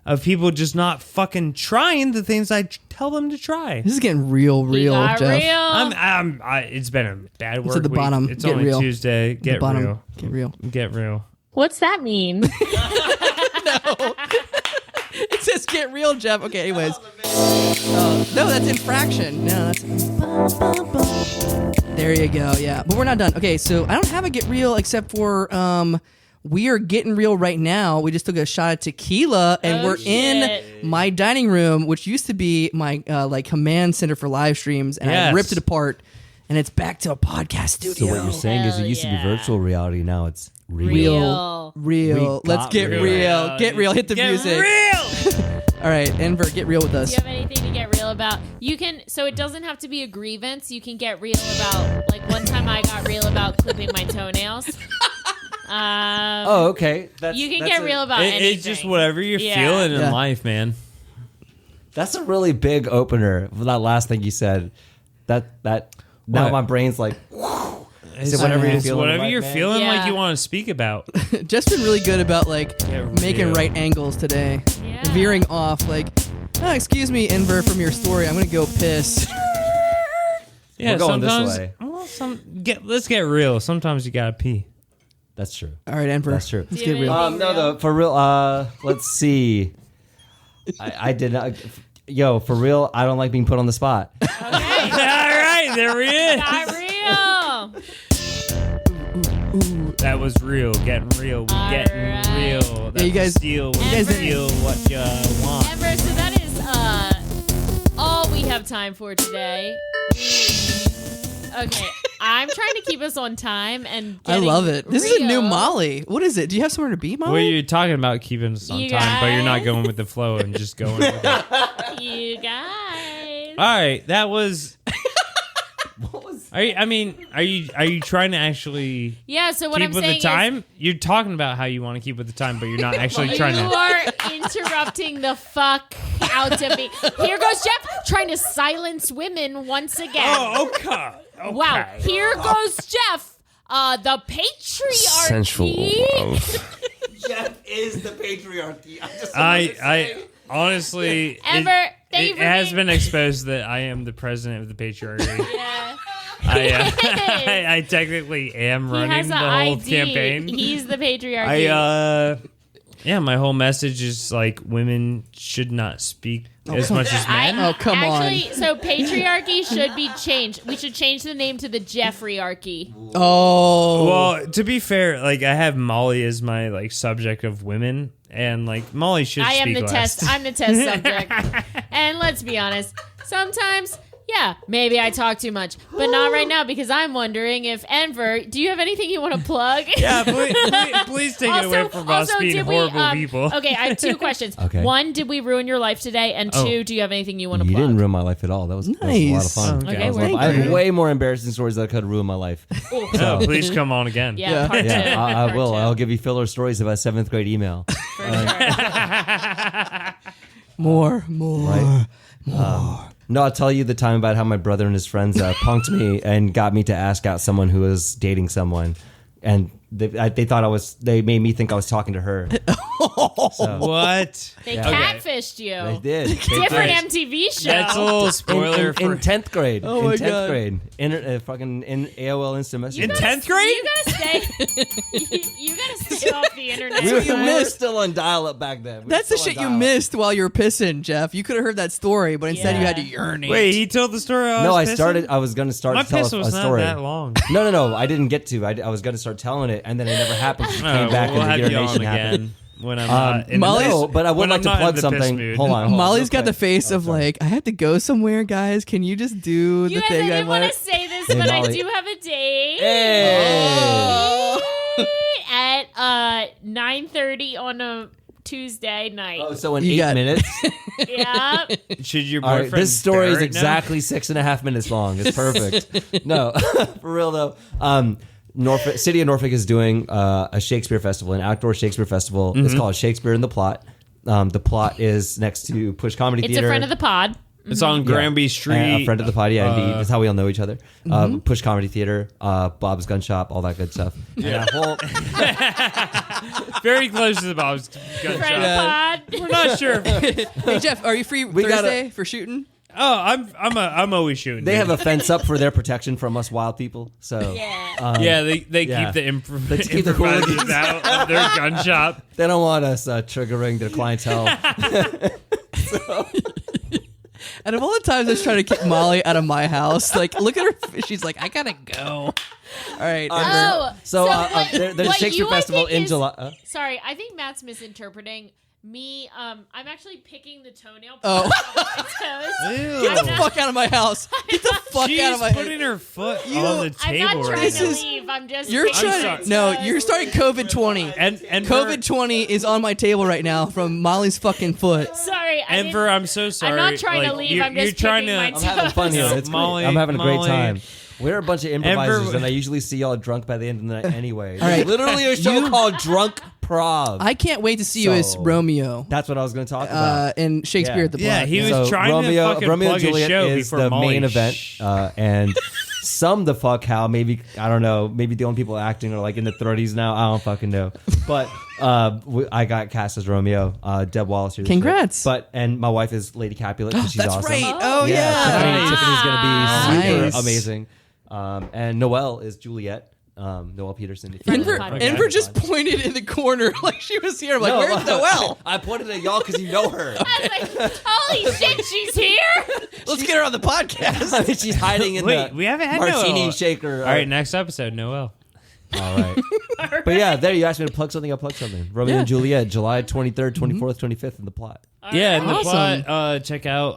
[SPEAKER 3] of people just not fucking trying the things I tell them to try.
[SPEAKER 1] This is getting real, Jeff.
[SPEAKER 3] It's been a bad work
[SPEAKER 1] at the
[SPEAKER 3] week.
[SPEAKER 1] bottom.
[SPEAKER 3] It's
[SPEAKER 1] Get
[SPEAKER 3] only
[SPEAKER 1] real.
[SPEAKER 3] Tuesday. Get
[SPEAKER 1] Bottom.
[SPEAKER 3] real.
[SPEAKER 1] Get real.
[SPEAKER 3] Get real.
[SPEAKER 2] What's that mean?
[SPEAKER 1] It says get real, Jeff. Okay, anyways. No, that's infraction. No, that's. There you go. Yeah, but we're not done. Okay, so I don't have a get real except for we are getting real right now. We just took a shot of tequila, and we're in my dining room, which used to be my like command center for live streams, and I ripped it apart, and it's back to a podcast studio.
[SPEAKER 5] So what you're saying is it used to be virtual reality. Now it's real.
[SPEAKER 1] Real. Let's get real. Get real. Hit the music.
[SPEAKER 3] Real.
[SPEAKER 1] All right, Enver, get real with us.
[SPEAKER 2] Do you have anything to get real about? You can, so it doesn't have to be a grievance. You can get real about, like one time I got real about clipping my toenails.
[SPEAKER 5] Okay.
[SPEAKER 2] You can get real about anything.
[SPEAKER 3] It's just whatever you're feeling in life, man.
[SPEAKER 5] That's a really big opener. That last thing you said. Now my brain's like.
[SPEAKER 3] It's
[SPEAKER 5] whatever you're feeling,
[SPEAKER 3] whatever you're feeling
[SPEAKER 2] Yeah.
[SPEAKER 3] like you want to speak about.
[SPEAKER 1] Jeff's been really good about like making
[SPEAKER 3] real.
[SPEAKER 1] right angles today.
[SPEAKER 2] Yeah.
[SPEAKER 1] Veering off like, excuse me, Enver, from your story. I'm gonna go piss.
[SPEAKER 3] Yeah,
[SPEAKER 5] We're going this
[SPEAKER 3] sometimes.
[SPEAKER 5] way.
[SPEAKER 3] Well, let's get real. Sometimes you gotta pee.
[SPEAKER 5] That's true.
[SPEAKER 1] All right, Enver.
[SPEAKER 5] That's true.
[SPEAKER 1] Let's
[SPEAKER 2] Do you
[SPEAKER 1] get
[SPEAKER 2] have
[SPEAKER 1] real.
[SPEAKER 2] anything
[SPEAKER 5] For real. Let's see. I did not. Yo, for real, I don't like being put on the spot.
[SPEAKER 3] All right, there we is.
[SPEAKER 2] Got real.
[SPEAKER 3] That was real. Getting real. We
[SPEAKER 2] All
[SPEAKER 3] getting
[SPEAKER 2] right.
[SPEAKER 3] real. That's
[SPEAKER 1] you guys-
[SPEAKER 3] steal.
[SPEAKER 1] you guys-
[SPEAKER 3] Steal what you want.
[SPEAKER 2] Amber, so that is all we have time for today. Okay, I'm trying to keep us on time and
[SPEAKER 1] I love it. This is a new
[SPEAKER 2] real.
[SPEAKER 1] Molly. What is it? Do you have somewhere to be, Molly?
[SPEAKER 3] Well, you're talking about keeping us on
[SPEAKER 2] You
[SPEAKER 3] time, but you're not
[SPEAKER 2] guys?
[SPEAKER 3] going with the flow and just going with it.
[SPEAKER 2] You guys.
[SPEAKER 3] All right, that was. Are you trying to actually
[SPEAKER 2] Yeah, so what
[SPEAKER 3] keep
[SPEAKER 2] I'm
[SPEAKER 3] with the
[SPEAKER 2] saying
[SPEAKER 3] time? You're talking about how you want to keep with the time, but you're not actually
[SPEAKER 2] is
[SPEAKER 3] trying
[SPEAKER 2] you
[SPEAKER 3] to.
[SPEAKER 2] are interrupting the fuck out of me. Here goes Jeff trying to silence women once again.
[SPEAKER 3] Oh, okay.
[SPEAKER 2] Wow, here goes Jeff, the patriarchy.
[SPEAKER 4] Sensual.
[SPEAKER 5] Jeff is the patriarchy.
[SPEAKER 3] I honestly,
[SPEAKER 2] Amber, thank you
[SPEAKER 3] it
[SPEAKER 2] for
[SPEAKER 3] has
[SPEAKER 2] being-
[SPEAKER 3] been exposed that I am the president of the patriarchy.
[SPEAKER 2] Yeah.
[SPEAKER 3] I technically am
[SPEAKER 2] He
[SPEAKER 3] running
[SPEAKER 2] has
[SPEAKER 3] the
[SPEAKER 2] an
[SPEAKER 3] whole
[SPEAKER 2] ID.
[SPEAKER 3] campaign.
[SPEAKER 2] He's the patriarchy.
[SPEAKER 3] Yeah, my whole message is like women should not speak as much as men.
[SPEAKER 1] Oh, come on.
[SPEAKER 2] Actually, so patriarchy should be changed. We should change the name to the Jeffreyarchy.
[SPEAKER 1] Oh.
[SPEAKER 3] Well, to be fair, like I have Molly as my like subject of women, and like Molly should
[SPEAKER 2] I am
[SPEAKER 3] speak
[SPEAKER 2] the
[SPEAKER 3] last.
[SPEAKER 2] test. I'm the test subject. And let's be honest, sometimes, yeah, maybe I talk too much, but not right now because I'm wondering if Enver, do you have anything you want to plug?
[SPEAKER 3] Yeah, please take it away from us being
[SPEAKER 2] did
[SPEAKER 3] horrible people.
[SPEAKER 2] Okay, I have two questions.
[SPEAKER 5] Okay.
[SPEAKER 2] One, did we ruin your life today? And two, do you have anything you want to
[SPEAKER 5] You
[SPEAKER 2] plug?
[SPEAKER 5] didn't ruin my life at all. That was a lot of
[SPEAKER 1] Nice.
[SPEAKER 5] fun.
[SPEAKER 3] Okay,
[SPEAKER 5] That was a
[SPEAKER 2] well,
[SPEAKER 5] lot of- I
[SPEAKER 2] thank
[SPEAKER 5] have way more embarrassing stories that could have ruined my life.
[SPEAKER 3] So please come on again.
[SPEAKER 2] Yeah, part two.
[SPEAKER 5] Yeah, I
[SPEAKER 2] Part
[SPEAKER 5] will.
[SPEAKER 2] two.
[SPEAKER 5] I'll give you filler stories about 7th grade email.
[SPEAKER 2] For sure.
[SPEAKER 1] More.
[SPEAKER 5] Right? No, I'll tell you the time about how my brother and his friends punked me and got me to ask out someone who was dating someone, and they thought they made me think I was talking to her. So,
[SPEAKER 3] What?
[SPEAKER 2] They
[SPEAKER 5] Yeah.
[SPEAKER 2] catfished you.
[SPEAKER 5] they did.
[SPEAKER 2] Different MTV show.
[SPEAKER 3] That's a little spoiler for.
[SPEAKER 5] in 10th grade.
[SPEAKER 1] Oh my
[SPEAKER 5] in 10th
[SPEAKER 1] God.
[SPEAKER 5] grade. Fucking in AOL Instant Messenger.
[SPEAKER 3] In 10th grade?
[SPEAKER 2] You gotta stay. you gotta stay off the internet.
[SPEAKER 5] we
[SPEAKER 1] you
[SPEAKER 5] were
[SPEAKER 1] missed.
[SPEAKER 5] still on dial-up back then. We were
[SPEAKER 1] That's the
[SPEAKER 5] still on
[SPEAKER 1] shit you
[SPEAKER 5] dial-up.
[SPEAKER 1] missed while you were pissing, Jeff. You could have heard that story, but instead you had to
[SPEAKER 2] Yeah.
[SPEAKER 1] urinate.
[SPEAKER 3] Wait, he told the story.
[SPEAKER 5] No, I
[SPEAKER 3] pissing?
[SPEAKER 5] was going to start
[SPEAKER 3] My
[SPEAKER 5] to tell
[SPEAKER 3] piss
[SPEAKER 5] a
[SPEAKER 3] was not
[SPEAKER 5] story.
[SPEAKER 3] that long.
[SPEAKER 5] No, I didn't get to. I was going to start telling it, and then it never happened. She came back
[SPEAKER 3] we'll
[SPEAKER 5] and
[SPEAKER 3] have
[SPEAKER 5] the
[SPEAKER 3] you on
[SPEAKER 5] urination happened.
[SPEAKER 3] again when I'm not in
[SPEAKER 1] Molly-
[SPEAKER 3] the
[SPEAKER 5] No,
[SPEAKER 3] piss,
[SPEAKER 5] but I would
[SPEAKER 3] when
[SPEAKER 5] like
[SPEAKER 3] I'm
[SPEAKER 5] to
[SPEAKER 3] not in
[SPEAKER 5] plug
[SPEAKER 3] the piss
[SPEAKER 5] something.
[SPEAKER 3] mood.
[SPEAKER 5] Hold on.
[SPEAKER 1] Molly's got
[SPEAKER 5] okay.
[SPEAKER 1] the face of
[SPEAKER 5] sorry.
[SPEAKER 1] like, I have to go somewhere, guys. Can you just do the
[SPEAKER 2] You guys, I
[SPEAKER 1] thing I
[SPEAKER 2] didn't want
[SPEAKER 1] want?
[SPEAKER 2] to say this,
[SPEAKER 5] Hey,
[SPEAKER 2] but I
[SPEAKER 5] Molly.
[SPEAKER 2] do have a date.
[SPEAKER 5] Hey!
[SPEAKER 2] At 9:30 on a Tuesday night.
[SPEAKER 5] Oh, so in
[SPEAKER 1] You
[SPEAKER 5] 8
[SPEAKER 1] got-
[SPEAKER 5] minutes.
[SPEAKER 2] Yeah.
[SPEAKER 3] Should your
[SPEAKER 5] All
[SPEAKER 3] boyfriend?
[SPEAKER 5] right, this story is
[SPEAKER 3] bear it now?
[SPEAKER 5] exactly 6.5 minutes long. It's perfect. No, for real though. City of Norfolk is doing a Shakespeare festival, an outdoor Shakespeare festival. It's called Shakespeare in the Plot. The Plot is next to Push Comedy
[SPEAKER 2] It's
[SPEAKER 5] Theater.
[SPEAKER 2] a friend of the pod.
[SPEAKER 3] It's on Granby Street.
[SPEAKER 5] A friend of the pod, yeah, indeed. That's how we all know each other. Push Comedy Theater, Bob's Gun Shop, all that good stuff.
[SPEAKER 3] Yeah. Very close to the Bob's Gun
[SPEAKER 2] Friend
[SPEAKER 3] Shop.
[SPEAKER 2] of the pod.
[SPEAKER 3] We're not sure.
[SPEAKER 1] Hey Jeff, are you free Thursday for shooting?
[SPEAKER 3] Oh, I'm always shooting.
[SPEAKER 5] They
[SPEAKER 3] dude.
[SPEAKER 5] have a fence up for their protection from us wild people. So
[SPEAKER 2] Yeah.
[SPEAKER 3] They
[SPEAKER 5] yeah.
[SPEAKER 3] keep the
[SPEAKER 5] keep the
[SPEAKER 3] improvisers out of their gun shop.
[SPEAKER 5] they don't want us triggering their clientele.
[SPEAKER 1] Out of all the times I was trying to keep Molly out of my house, like, look at her. She's like, I gotta go. All right.
[SPEAKER 2] Oh,
[SPEAKER 5] So
[SPEAKER 2] what-
[SPEAKER 5] there's a
[SPEAKER 2] what
[SPEAKER 5] Shakespeare
[SPEAKER 2] you, I
[SPEAKER 5] festival
[SPEAKER 2] think,
[SPEAKER 5] in
[SPEAKER 2] is-
[SPEAKER 5] July.
[SPEAKER 2] Sorry, I think Matt's misinterpreting me. I'm actually picking the toenail.
[SPEAKER 1] Oh.
[SPEAKER 2] off my toes.
[SPEAKER 3] Ew.
[SPEAKER 1] Get the fuck out of my house. Get the fuck
[SPEAKER 3] She's
[SPEAKER 1] out of my
[SPEAKER 3] putting her foot on the
[SPEAKER 2] I'm not
[SPEAKER 3] table
[SPEAKER 2] trying
[SPEAKER 3] right
[SPEAKER 2] to
[SPEAKER 3] now.
[SPEAKER 2] leave. I'm just.
[SPEAKER 1] You're
[SPEAKER 2] picking
[SPEAKER 1] trying.
[SPEAKER 2] my
[SPEAKER 1] No,
[SPEAKER 2] toes.
[SPEAKER 1] you're starting COVID 20.
[SPEAKER 3] And
[SPEAKER 1] COVID 20 is on my table right now from Molly's fucking foot.
[SPEAKER 2] Sorry, I
[SPEAKER 3] Enver,
[SPEAKER 2] didn't-
[SPEAKER 3] I'm so sorry.
[SPEAKER 2] I'm not trying to
[SPEAKER 3] Like,
[SPEAKER 2] leave. I'm
[SPEAKER 3] you're
[SPEAKER 2] just
[SPEAKER 3] trying
[SPEAKER 2] picking
[SPEAKER 3] to.
[SPEAKER 2] my
[SPEAKER 5] I'm
[SPEAKER 2] toes.
[SPEAKER 5] having fun here. It's
[SPEAKER 3] Molly-
[SPEAKER 5] great. I'm having a great
[SPEAKER 3] Molly-
[SPEAKER 5] time. We're a bunch of improvisers,
[SPEAKER 3] Enver-
[SPEAKER 5] and I usually see y'all drunk by the end of the night anyway.
[SPEAKER 1] All right.
[SPEAKER 5] There's literally a show called Drunk Prov.
[SPEAKER 1] I can't wait to see you as
[SPEAKER 5] So-
[SPEAKER 1] Romeo
[SPEAKER 5] That's what I was going to talk about.
[SPEAKER 1] in Shakespeare
[SPEAKER 5] Yeah.
[SPEAKER 1] at the Plot.
[SPEAKER 3] Yeah, he was
[SPEAKER 5] So
[SPEAKER 3] trying
[SPEAKER 5] Romeo,
[SPEAKER 3] to fucking
[SPEAKER 5] Romeo
[SPEAKER 3] plug
[SPEAKER 5] and Juliet
[SPEAKER 3] his show
[SPEAKER 5] is
[SPEAKER 3] before
[SPEAKER 5] the
[SPEAKER 3] Molly.
[SPEAKER 5] main event, and some the fuck how maybe I don't know, maybe the only people acting are like in the 30s now. I don't fucking know, but I got cast as Romeo. Deb Wallace here.
[SPEAKER 1] Congrats.
[SPEAKER 5] And my wife is Lady Capulet because she's
[SPEAKER 1] That's
[SPEAKER 5] awesome.
[SPEAKER 1] right. Oh yeah.
[SPEAKER 5] Tiffany's gonna be super
[SPEAKER 1] Nice.
[SPEAKER 5] amazing, and Noelle is Juliet. Noelle Peterson. if you
[SPEAKER 2] Friend of
[SPEAKER 5] know
[SPEAKER 2] the
[SPEAKER 5] her.
[SPEAKER 2] pod.
[SPEAKER 5] Okay.
[SPEAKER 1] Enver just pointed in the corner like she was here. I'm like,
[SPEAKER 5] No,
[SPEAKER 1] where's Noelle?
[SPEAKER 5] I pointed at y'all because you know her.
[SPEAKER 2] I was like, holy shit, she's here.
[SPEAKER 1] Let's get her on the podcast.
[SPEAKER 5] I mean, she's hiding in
[SPEAKER 3] Wait,
[SPEAKER 5] the
[SPEAKER 3] we haven't had
[SPEAKER 5] martini
[SPEAKER 3] Noelle.
[SPEAKER 5] shaker.
[SPEAKER 3] All right, next episode, Noel.
[SPEAKER 5] All right. But yeah, there you asked me to plug something. I plugged something. Romeo and Juliet, July 23rd, 24th, 25th in the Plot.
[SPEAKER 3] Yeah, and the
[SPEAKER 1] Awesome.
[SPEAKER 3] plot. Check out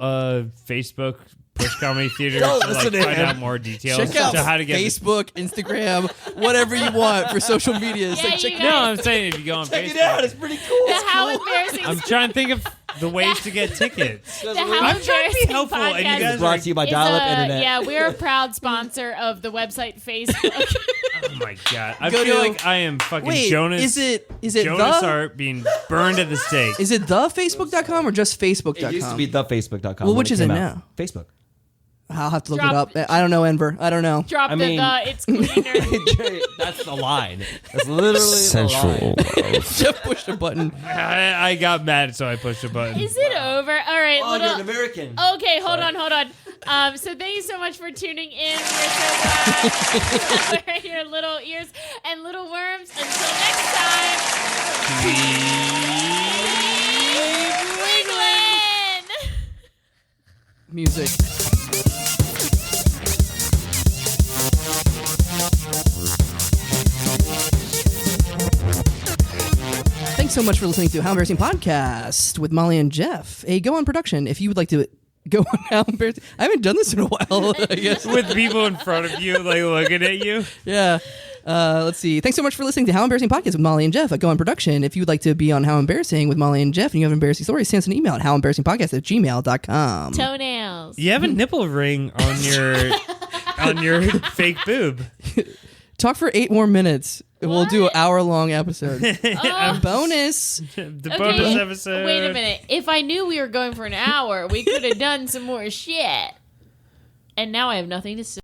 [SPEAKER 3] Facebook Push Comedy Theater
[SPEAKER 5] Don't
[SPEAKER 3] to
[SPEAKER 5] listen to
[SPEAKER 3] find
[SPEAKER 5] him.
[SPEAKER 3] out more details.
[SPEAKER 1] Check out
[SPEAKER 3] to how to get
[SPEAKER 1] Facebook, Instagram, whatever you want for social media.
[SPEAKER 2] Yeah,
[SPEAKER 1] Check
[SPEAKER 2] you
[SPEAKER 3] No, I'm saying if you go on
[SPEAKER 5] Check
[SPEAKER 3] Facebook.
[SPEAKER 5] it out. It's pretty cool.
[SPEAKER 2] The How Embarrassing.
[SPEAKER 3] I'm trying to think of the ways to get tickets.
[SPEAKER 2] The How
[SPEAKER 3] I'm trying to be
[SPEAKER 2] Embarrassing
[SPEAKER 3] helpful, and you
[SPEAKER 2] podcast
[SPEAKER 3] guys
[SPEAKER 5] Brought
[SPEAKER 3] are.
[SPEAKER 5] to you by
[SPEAKER 2] is
[SPEAKER 5] dial-up internet.
[SPEAKER 2] Yeah, we're a proud sponsor of the website Facebook.
[SPEAKER 3] Oh my god! I
[SPEAKER 1] Go
[SPEAKER 3] feel
[SPEAKER 1] to-
[SPEAKER 3] like I am fucking
[SPEAKER 1] Wait,
[SPEAKER 3] Jonas.
[SPEAKER 1] is it
[SPEAKER 3] Jonas
[SPEAKER 1] the
[SPEAKER 3] Art being burned at the stake?
[SPEAKER 1] is it the Facebook.com or just Facebook.com?
[SPEAKER 5] It used to be thefacebook.com.
[SPEAKER 1] Well,
[SPEAKER 5] when
[SPEAKER 1] which is it
[SPEAKER 5] came
[SPEAKER 1] now?
[SPEAKER 5] out. Facebook.
[SPEAKER 1] I'll have to look
[SPEAKER 2] Drop-
[SPEAKER 1] it up. I don't know, Enver. I don't know.
[SPEAKER 2] Drop
[SPEAKER 5] I mean-
[SPEAKER 2] it's cleaner.
[SPEAKER 5] That's the line. That's literally
[SPEAKER 4] Sensual.
[SPEAKER 5] the line.
[SPEAKER 1] Jeff pushed a button.
[SPEAKER 3] I got mad, so I pushed a button.
[SPEAKER 2] Is it over? All right.
[SPEAKER 5] Oh, you're an American.
[SPEAKER 2] Okay, hold on. So thank you so much for tuning in. We're so glad we're in your little ears and little worms. Until next time, keep wiggling.
[SPEAKER 1] Music. Thanks so much for listening to How Embarrassing Podcast with Molly and Jeff, a Go On production. If you would like to go on How Embarrassing, I haven't done this in a while, I guess.
[SPEAKER 3] With people in front of you, like looking at you.
[SPEAKER 1] Yeah. Let's see. Thanks so much for listening to How Embarrassing Podcast with Molly and Jeff, a Go On production. If you would like to be on How Embarrassing with Molly and Jeff and you have embarrassing stories, send us an email at howembarrassingpodcast@gmail.com.
[SPEAKER 2] Toenails.
[SPEAKER 3] You have a nipple ring on your fake boob.
[SPEAKER 1] Talk for 8 more minutes. We'll do an
[SPEAKER 2] What?
[SPEAKER 1] hour-long episode.
[SPEAKER 2] Oh.
[SPEAKER 1] Bonus.
[SPEAKER 3] The
[SPEAKER 2] Okay,
[SPEAKER 3] bonus episode.
[SPEAKER 2] wait a minute. If I knew we were going for an hour, we could have done some more shit. And now I have nothing to say.